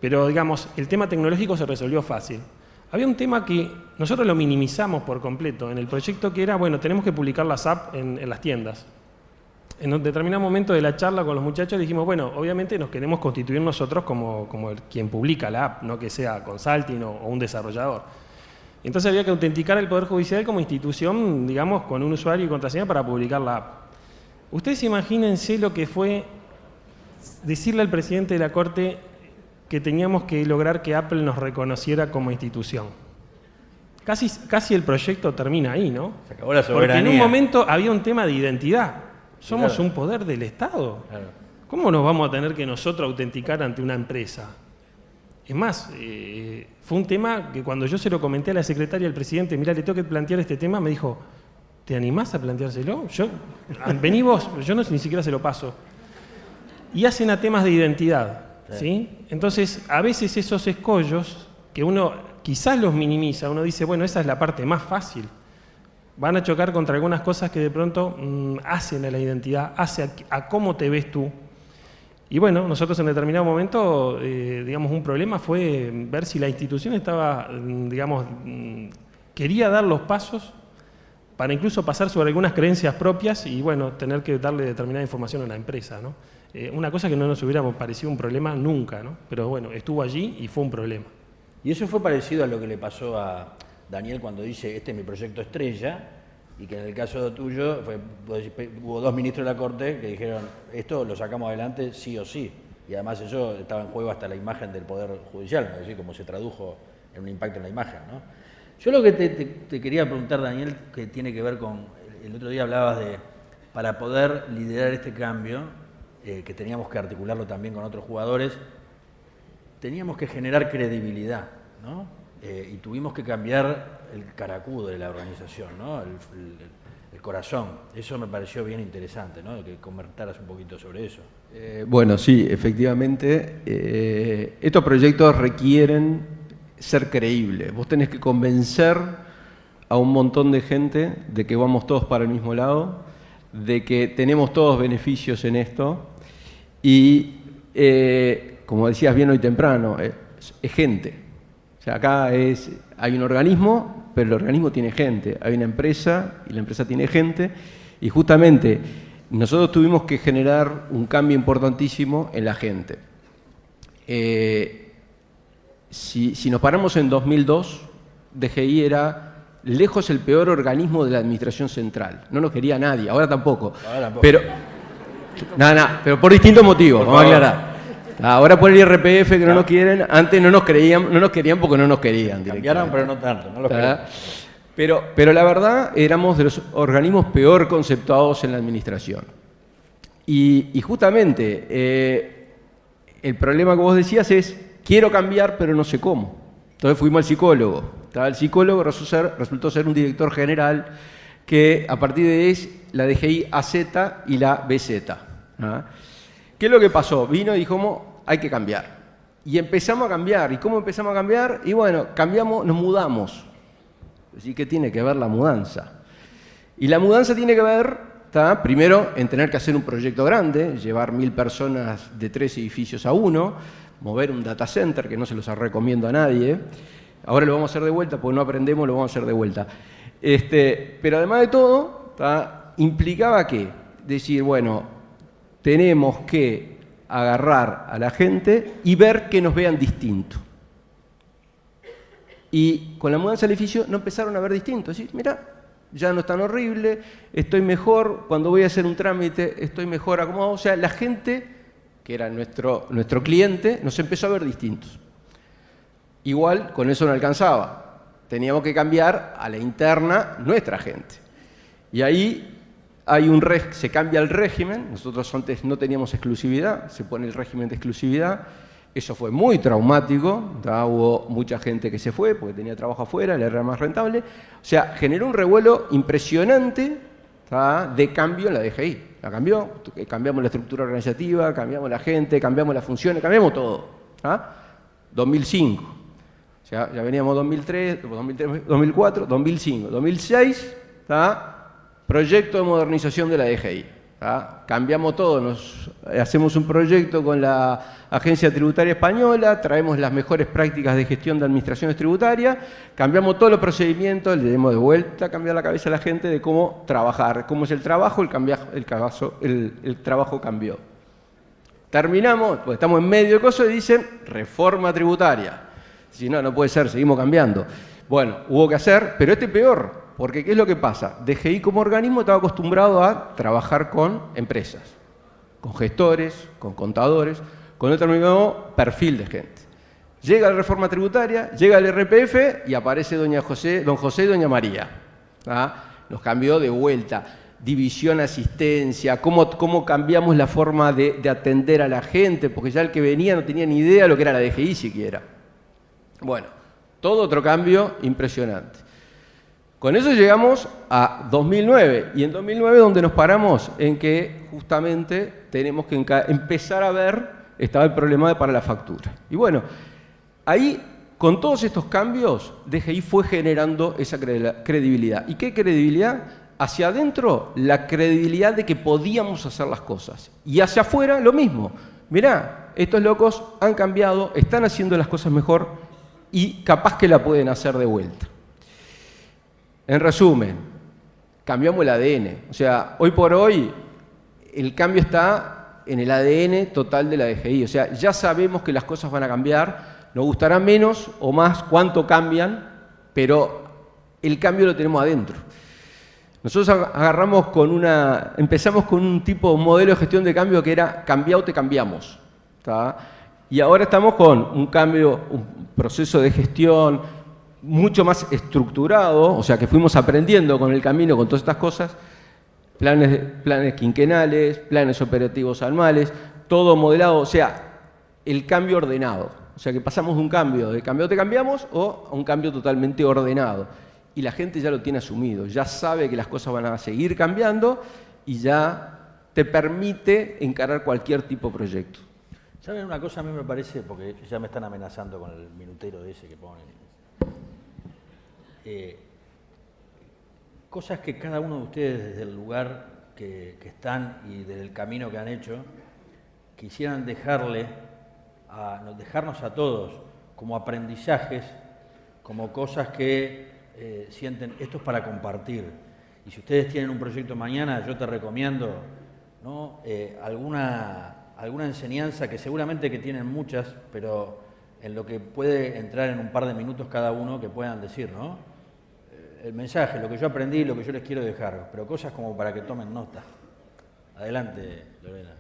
Pero digamos, el tema tecnológico se resolvió fácil. Había un tema que nosotros lo minimizamos por completo en el proyecto, que era, bueno, tenemos que publicar las apps en las tiendas. En un determinado momento de la charla con los muchachos dijimos, bueno, obviamente nos queremos constituir nosotros como quien publica la app, no que sea Consulting o un desarrollador. Entonces había que autenticar el Poder Judicial como institución, digamos, con un usuario y contraseña para publicar la app. Ustedes imagínense lo que fue decirle al presidente de la Corte que teníamos que lograr que Apple nos reconociera como institución. Casi el proyecto termina ahí, ¿no? Se acabó la soberanía. Porque en un momento había un tema de identidad. Somos un poder del Estado. Claro. ¿Cómo nos vamos a tener que nosotros autenticar ante una empresa? Es más, fue un tema que cuando yo se lo comenté a la secretaria del presidente, mirá, le tengo que plantear este tema, me dijo, ¿te animás a planteárselo? Vení vos, yo ni siquiera se lo paso. Y hacen a temas de identidad, ¿sí? Entonces, a veces esos escollos, que uno quizás los minimiza, uno dice, bueno, esa es la parte más fácil. Van a chocar contra algunas cosas que de pronto hacen a la identidad, hacen a cómo te ves tú. Y bueno, nosotros en determinado momento, digamos, un problema fue ver si la institución estaba, digamos, quería dar los pasos para incluso pasar sobre algunas creencias propias y, bueno, tener que darle determinada información a la empresa, ¿no? Una cosa que no nos hubiera parecido un problema nunca, ¿no? Pero bueno, estuvo allí y fue un problema. Y eso fue parecido a lo que le pasó a Daniel cuando dice, este es mi proyecto estrella, y que en el caso tuyo hubo dos ministros de la Corte que dijeron, esto lo sacamos adelante sí o sí. Y además eso estaba en juego hasta la imagen del Poder Judicial, ¿no? Así como se tradujo en un impacto en la imagen, ¿no? Yo lo que te quería preguntar, Daniel, que tiene que ver con, el otro día hablabas de, para poder liderar este cambio, que teníamos que articularlo también con otros jugadores, teníamos que generar credibilidad, ¿no? Y tuvimos que cambiar el caracudo de la organización, ¿no? El corazón. Eso me pareció bien interesante, ¿no? Que comentaras un poquito sobre eso. Bueno, sí, efectivamente. Estos proyectos requieren ser creíbles. Vos tenés que convencer a un montón de gente de que vamos todos para el mismo lado, de que tenemos todos beneficios en esto y, como decías bien hoy temprano, es gente. O sea, acá hay un organismo, pero el organismo tiene gente. Hay una empresa y la empresa tiene gente. Y justamente nosotros tuvimos que generar un cambio importantísimo en la gente. Si nos paramos en 2002, DGI era lejos el peor organismo de la administración central. No nos quería nadie, ahora tampoco. Pero, pero por distintos motivos, vamos a aclarar. Ahora por el IRPF que no nos quieren, antes no nos querían porque no nos querían. Cambiaron, pero no tanto, no lo querían. Pero la verdad, éramos de los organismos peor conceptuados en la administración. Y justamente, el problema que vos decías es, quiero cambiar, pero no sé cómo. Entonces fuimos al psicólogo. El psicólogo resultó ser un director general que a partir de ahí la DGI AZ y la BZ. ¿Qué es lo que pasó? Vino y dijo, hay que cambiar. Y empezamos a cambiar. ¿Y cómo empezamos a cambiar? Y bueno, cambiamos, nos mudamos. Así que tiene que ver la mudanza. Y la mudanza tiene que ver, primero, en tener que hacer un proyecto grande, llevar 1000 personas de 3 edificios a uno, mover un data center, que no se los recomiendo a nadie. Ahora lo vamos a hacer de vuelta, porque no aprendemos, lo vamos a hacer de vuelta. Pero además de todo, implicaba que, decir, bueno, tenemos que agarrar a la gente y ver que nos vean distinto. Y con la mudanza del edificio no empezaron a ver distinto. Decir, mira, ya no es tan horrible, estoy mejor, cuando voy a hacer un trámite estoy mejor acomodado. O sea, la gente, que era nuestro cliente, nos empezó a ver distintos. Igual, con eso no alcanzaba. Teníamos que cambiar a la interna nuestra gente. Y ahí se cambia el régimen. Nosotros antes no teníamos exclusividad, se pone el régimen de exclusividad. Eso fue muy traumático. Hubo mucha gente que se fue porque tenía trabajo afuera, le era más rentable. O sea, generó un revuelo impresionante de cambio en la DGI. La cambió, cambiamos la estructura organizativa, cambiamos la gente, cambiamos las funciones, cambiamos todo. 2005. O sea, ya veníamos 2003, 2004, 2005, 2006, proyecto de modernización de la DGI. Cambiamos todo, hacemos un proyecto con la Agencia Tributaria Española, traemos las mejores prácticas de gestión de administraciones tributarias, cambiamos todos los procedimientos, le demos de vuelta a cambiar la cabeza a la gente de cómo trabajar, cómo es el trabajo, el trabajo cambió. Terminamos, pues estamos en medio de cosas y dicen reforma tributaria. Si no, no puede ser, seguimos cambiando. Bueno, hubo que hacer, pero peor, porque ¿qué es lo que pasa? DGI como organismo estaba acostumbrado a trabajar con empresas, con gestores, con contadores, con determinado perfil de gente. Llega la reforma tributaria, llega el IRPF y aparece don José y doña María. Nos cambió de vuelta. División, asistencia, cómo cambiamos la forma de atender a la gente, porque ya el que venía no tenía ni idea de lo que era la DGI siquiera. Bueno, todo otro cambio impresionante. Con eso llegamos a 2009, y en 2009 donde nos paramos en que justamente tenemos que empezar a ver, estaba el problema para la factura. Y bueno, ahí con todos estos cambios, DGI fue generando esa credibilidad. ¿Y qué credibilidad? Hacia adentro, la credibilidad de que podíamos hacer las cosas. Y hacia afuera, lo mismo. Mirá, estos locos han cambiado, están haciendo las cosas mejor y capaz que la pueden hacer de vuelta. En resumen, cambiamos el ADN. O sea, hoy por hoy, el cambio está en el ADN total de la DGI. O sea, ya sabemos que las cosas van a cambiar. Nos gustará menos o más cuánto cambian, pero el cambio lo tenemos adentro. Nosotros empezamos con un tipo de modelo de gestión de cambio que era cambiado te cambiamos. Y ahora estamos con un proceso de gestión mucho más estructurado, o sea que fuimos aprendiendo con el camino, con todas estas cosas, planes quinquenales, planes operativos anuales, todo modelado, o sea, el cambio ordenado. O sea que pasamos de un cambio de cambiado te cambiamos a un cambio totalmente ordenado. Y la gente ya lo tiene asumido, ya sabe que las cosas van a seguir cambiando y ya te permite encarar cualquier tipo de proyecto. ¿Saben una cosa? A mí me parece, porque ya me están amenazando con el minutero ese que ponen. Cosas que cada uno de ustedes desde el lugar que están y desde el camino que han hecho, quisieran dejarnos a todos como aprendizajes, como cosas que sienten, esto es para compartir. Y si ustedes tienen un proyecto mañana, yo te recomiendo, ¿no? alguna enseñanza, que seguramente que tienen muchas, pero en lo que puede entrar en un par de minutos cada uno que puedan decir, ¿no? El mensaje, lo que yo aprendí, lo que yo les quiero dejar, pero cosas como para que tomen nota. Adelante, Lorena.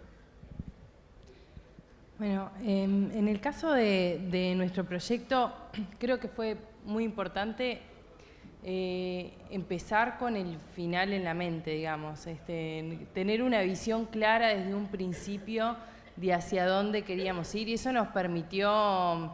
Bueno, en el caso de nuestro proyecto, creo que fue muy importante empezar con el final en la mente, digamos, tener una visión clara desde un principio de hacia dónde queríamos ir, y eso nos permitió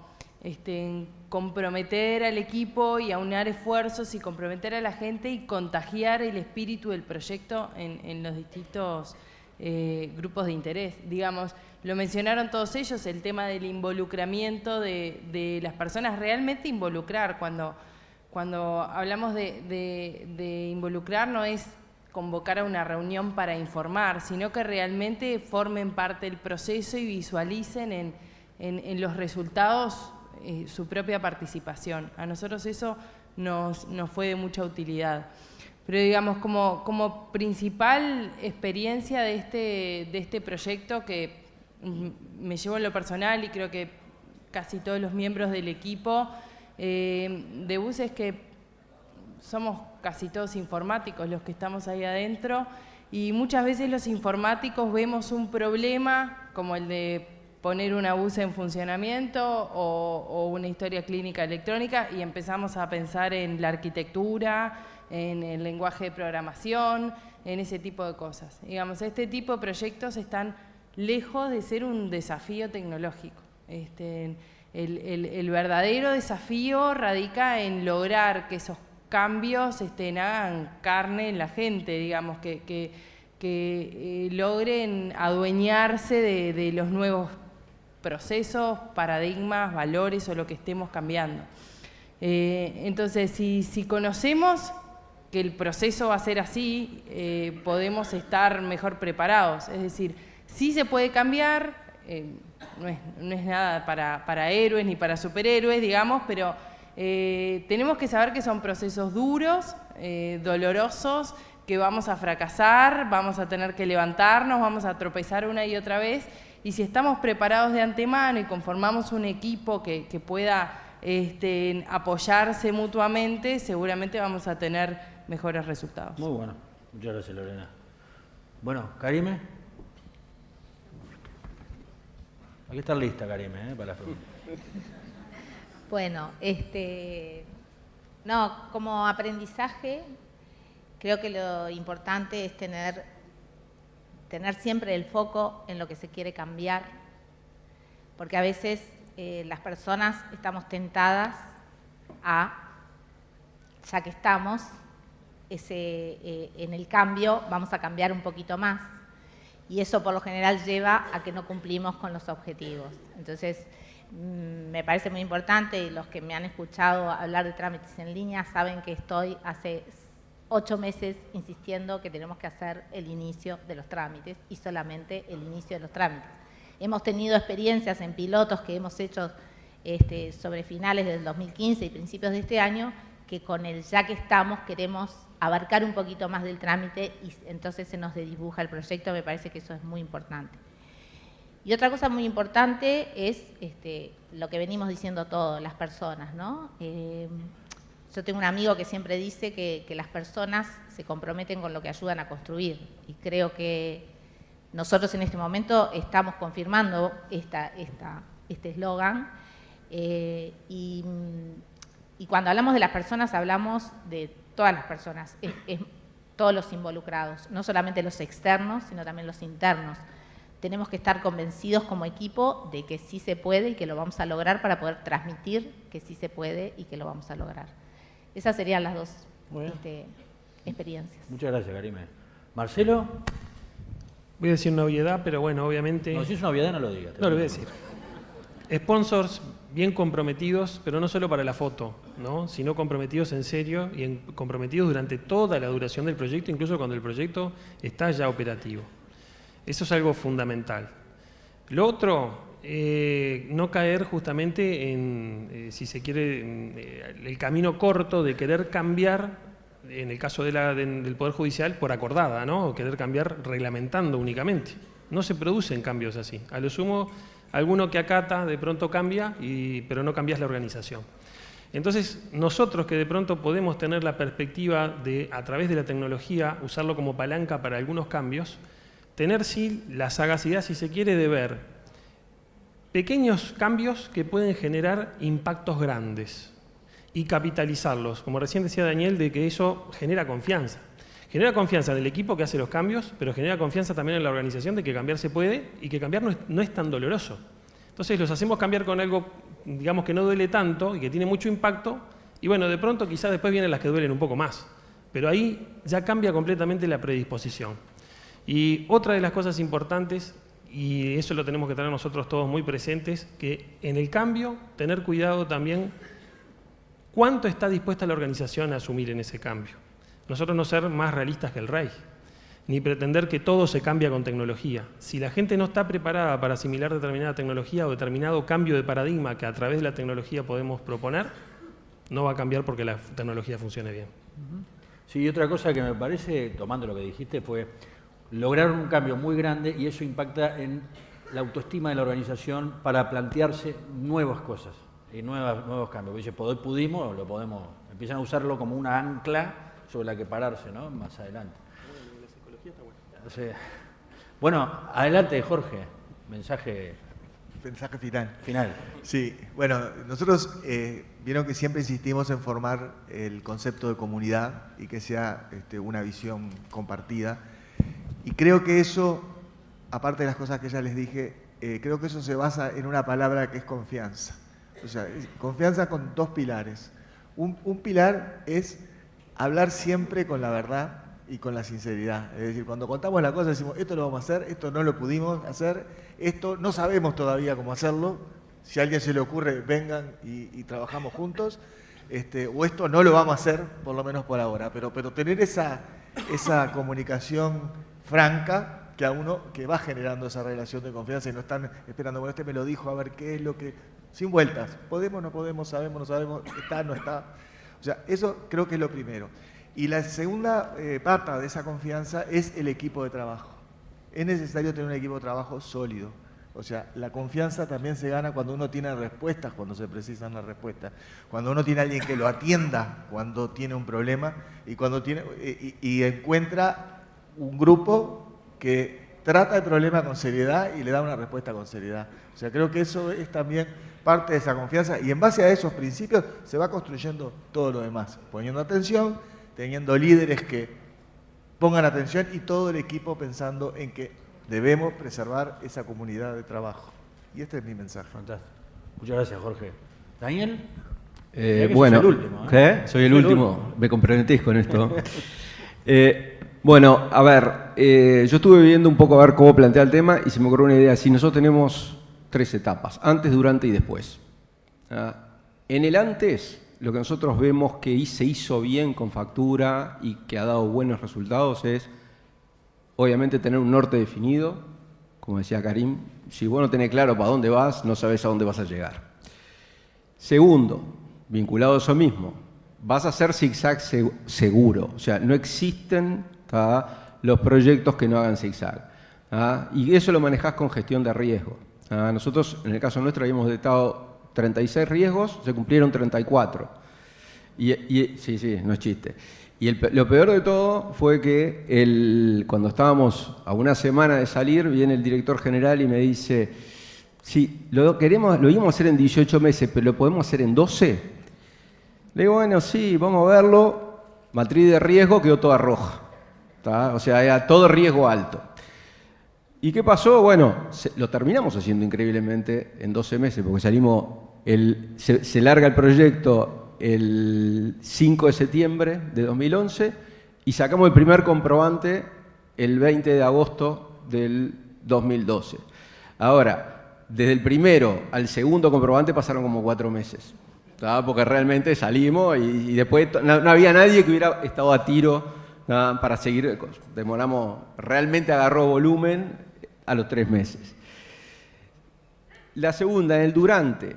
comprometer al equipo y aunar esfuerzos y comprometer a la gente y contagiar el espíritu del proyecto en los distintos grupos de interés. Digamos, lo mencionaron todos ellos, el tema del involucramiento de las personas, realmente involucrar. Cuando hablamos de involucrar, no es convocar a una reunión para informar, sino que realmente formen parte del proceso y visualicen en los resultados su propia participación. A nosotros eso nos fue de mucha utilidad. Pero digamos, como principal experiencia de este proyecto, que me llevo en lo personal y creo que casi todos los miembros del equipo de BUS, es que somos casi todos informáticos los que estamos ahí adentro, y muchas veces los informáticos vemos un problema como el de poner una BUS en funcionamiento o una historia clínica electrónica, y empezamos a pensar en la arquitectura, en el lenguaje de programación, en ese tipo de cosas. Digamos, este tipo de proyectos están lejos de ser un desafío tecnológico. El verdadero desafío radica en lograr que esos cambios hagan carne en la gente, digamos, que logren adueñarse de los nuevos procesos, paradigmas, valores o lo que estemos cambiando. Entonces, si conocemos que el proceso va a ser así, podemos estar mejor preparados. Es decir, sí se puede cambiar, no es nada para héroes ni para superhéroes, digamos, pero tenemos que saber que son procesos duros, dolorosos, que vamos a fracasar, vamos a tener que levantarnos, vamos a tropezar una y otra vez, y si estamos preparados de antemano y conformamos un equipo que pueda apoyarse mutuamente, seguramente vamos a tener mejores resultados. Muy bueno. Muchas gracias, Lorena. Bueno, Karime. Aquí está lista, Karime, para las preguntas. Bueno, como aprendizaje, creo que lo importante es tener siempre el foco en lo que se quiere cambiar, porque a veces las personas estamos tentadas ya que estamos en el cambio, vamos a cambiar un poquito más, y eso por lo general lleva a que no cumplimos con los objetivos. Entonces, me parece muy importante, y los que me han escuchado hablar de trámites en línea saben que estoy hace 8 meses insistiendo que tenemos que hacer el inicio de los trámites, y solamente el inicio de los trámites. Hemos tenido experiencias en pilotos que hemos hecho sobre finales del 2015 y principios de este año, que con el ya que estamos queremos abarcar un poquito más del trámite, y entonces se nos desdibuja el proyecto. Me parece que eso es muy importante. Y otra cosa muy importante es lo que venimos diciendo todos, las personas, ¿no? Yo tengo un amigo que siempre dice que las personas se comprometen con lo que ayudan a construir, y creo que nosotros en este momento estamos confirmando este eslogan, y cuando hablamos de las personas hablamos de todas las personas, todos los involucrados, no solamente los externos, sino también los internos. Tenemos que estar convencidos como equipo de que sí se puede y que lo vamos a lograr, para poder transmitir que sí se puede y que lo vamos a lograr. Esas serían las dos experiencias. Muchas gracias, Karime. Marcelo. Voy a decir una obviedad, pero bueno, obviamente... No, si es una obviedad no lo digas. No, lo voy a decir. Sponsors bien comprometidos, pero no solo para la foto, ¿no? Sino comprometidos en serio y comprometidos durante toda la duración del proyecto, incluso cuando el proyecto está ya operativo. Eso es algo fundamental. Lo otro, no caer justamente en, si se quiere, el camino corto de querer cambiar, en el caso del Poder Judicial, por acordada, ¿no? O querer cambiar reglamentando únicamente. No se producen cambios así. A lo sumo, alguno que acata de pronto cambia, pero no cambias la organización. Entonces, nosotros que de pronto podemos tener la perspectiva de, a través de la tecnología, usarlo como palanca para algunos cambios, tener sí la sagacidad, si se quiere, de ver pequeños cambios que pueden generar impactos grandes y capitalizarlos. Como recién decía Daniel, de que eso genera confianza. Genera confianza en el equipo que hace los cambios, pero genera confianza también en la organización de que cambiar se puede y que cambiar no es tan doloroso. Entonces los hacemos cambiar con algo, digamos, que no duele tanto y que tiene mucho impacto, y bueno, de pronto quizás después vienen las que duelen un poco más. Pero ahí ya cambia completamente la predisposición. Y otra de las cosas importantes, y eso lo tenemos que tener nosotros todos muy presentes, que en el cambio tener cuidado también cuánto está dispuesta la organización a asumir en ese cambio. Nosotros no ser más realistas que el rey, ni pretender que todo se cambia con tecnología. Si la gente no está preparada para asimilar determinada tecnología o determinado cambio de paradigma que a través de la tecnología podemos proponer, no va a cambiar porque la tecnología funcione bien. Sí, y otra cosa que me parece, tomando lo que dijiste, fue lograr un cambio muy grande y eso impacta en la autoestima de la organización para plantearse nuevas cosas y nuevos cambios. Dice, pudimos, lo podemos, empiezan a usarlo como una ancla sobre la que pararse, ¿no? Más adelante. La psicología está buena. Sí. Bueno, adelante, Jorge. Mensaje final. Sí, bueno, nosotros vieron que siempre insistimos en formar el concepto de comunidad y que sea una visión compartida. Y creo que eso, aparte de las cosas que ya les dije, creo que eso se basa en una palabra que es confianza. O sea, confianza con dos pilares. Un pilar es hablar siempre con la verdad y con la sinceridad. Es decir, cuando contamos la cosa decimos, esto lo vamos a hacer, esto no lo pudimos hacer, esto no sabemos todavía cómo hacerlo, si a alguien se le ocurre, vengan y trabajamos juntos, o esto no lo vamos a hacer, por lo menos por ahora, pero tener esa comunicación franca que a uno que va generando esa relación de confianza y no están esperando, bueno, me lo dijo, a ver qué es lo que... Sin vueltas, podemos, no podemos, sabemos, no sabemos, está, no está. O sea, eso creo que es lo primero. Y la segunda pata de esa confianza es el equipo de trabajo. Es necesario tener un equipo de trabajo sólido. O sea, la confianza también se gana cuando uno tiene respuestas, cuando se precisan las respuestas. Cuando uno tiene a alguien que lo atienda cuando tiene un problema y cuando y encuentra un grupo que trata el problema con seriedad y le da una respuesta con seriedad. O sea, creo que eso es también parte de esa confianza y en base a esos principios se va construyendo todo lo demás, poniendo atención, teniendo líderes que pongan atención y todo el equipo pensando en que debemos preservar esa comunidad de trabajo. Y este es mi mensaje. Fantástico. Muchas gracias, Jorge. ¿Daniel? Bueno, soy el último, ¿eh? ¿Qué? Soy el último. Me comprometís con esto. Bueno, a ver, yo estuve viendo un poco a ver cómo plantea el tema y se me ocurrió una idea. Si nosotros tenemos 3 etapas, antes, durante y después. En el antes, lo que nosotros vemos que se hizo bien con factura y que ha dado buenos resultados es, obviamente, tener un norte definido, como decía Karim. Si vos no tenés claro para dónde vas, no sabés a dónde vas a llegar. Segundo, vinculado a eso mismo, vas a hacer zigzag seguro. O sea, no existen los proyectos que no hagan zigzag. Y eso lo manejás con gestión de riesgo. Nosotros, en el caso nuestro, habíamos detectado 36 riesgos, se cumplieron 34. Sí, no es chiste. Y lo peor de todo fue que cuando estábamos a una semana de salir, viene el director general y me dice, sí, lo íbamos a hacer en 18 meses, pero lo podemos hacer en 12. Le digo, bueno, sí, vamos a verlo. Matriz de riesgo quedó toda roja. O sea, era todo riesgo alto. ¿Y qué pasó? Bueno, lo terminamos haciendo increíblemente en 12 meses, porque se larga el proyecto el 5 de septiembre de 2011 y sacamos el primer comprobante el 20 de agosto del 2012. Ahora, desde el primero al segundo comprobante pasaron como 4 meses, porque realmente salimos y después no había nadie que hubiera estado a tiro para seguir. Realmente agarró volumen a los 3 meses. La segunda, en el durante,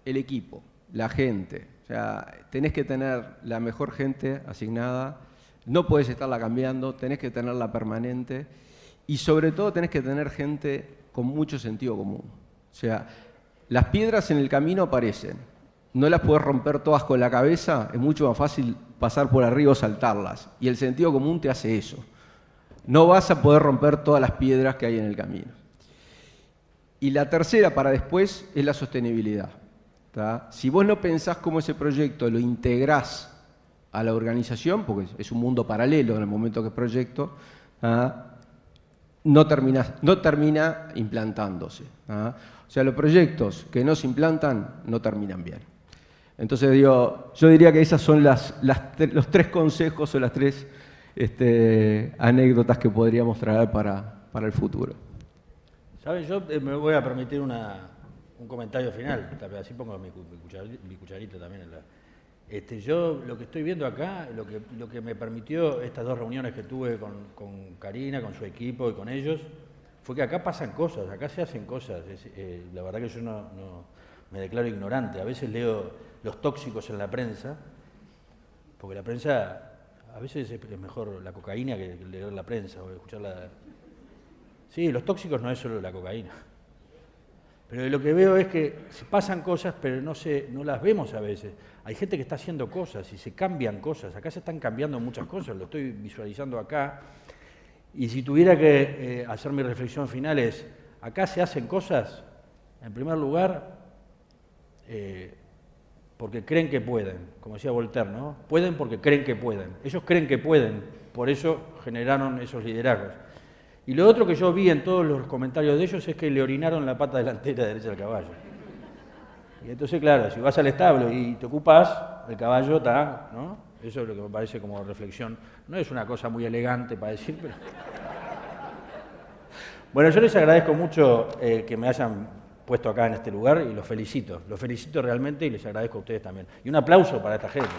el equipo, la gente. O sea, tenés que tener la mejor gente asignada, no podés estarla cambiando, tenés que tenerla permanente y sobre todo tenés que tener gente con mucho sentido común. O sea, las piedras en el camino aparecen, no las podés romper todas con la cabeza, es mucho más fácil pasar por arriba o saltarlas y el sentido común te hace eso. No vas a poder romper todas las piedras que hay en el camino. Y la tercera para después es la sostenibilidad. ¿Tá? Si vos no pensás cómo ese proyecto lo integrás a la organización, porque es un mundo paralelo en el momento que es proyecto, no termina implantándose. O sea, los proyectos que no se implantan no terminan bien. Entonces, yo diría que esas son los 3 consejos o las 3 anécdotas que podríamos traer para el futuro. ¿Saben? Yo me voy a permitir un comentario final, así pongo mi cucharita también. Yo lo que estoy viendo acá, lo que me permitió estas 2 reuniones que tuve con Karina, con su equipo y con ellos, fue que acá pasan cosas, acá se hacen cosas. La verdad que yo no me declaro ignorante. A veces leo los tóxicos en la prensa, porque la prensa, a veces es mejor la cocaína que leer la prensa o escucharla. Sí, los tóxicos no es solo la cocaína. Pero lo que veo es que se pasan cosas, pero no las vemos a veces. Hay gente que está haciendo cosas y se cambian cosas. Acá se están cambiando muchas cosas, lo estoy visualizando acá. Y si tuviera que hacer mi reflexión final es, acá se hacen cosas, en primer lugar, porque creen que pueden, como decía Voltaire, ¿no? Pueden porque creen que pueden. Ellos creen que pueden, por eso generaron esos liderazgos. Y lo otro que yo vi en todos los comentarios de ellos es que le orinaron la pata delantera derecha al caballo. Y entonces, claro, si vas al establo y te ocupas, el caballo está, ¿no? Eso es lo que me parece como reflexión. No es una cosa muy elegante para decir, pero... Bueno, yo les agradezco mucho que me hayan puesto acá en este lugar y los felicito realmente y les agradezco a ustedes también. Y un aplauso para esta gente.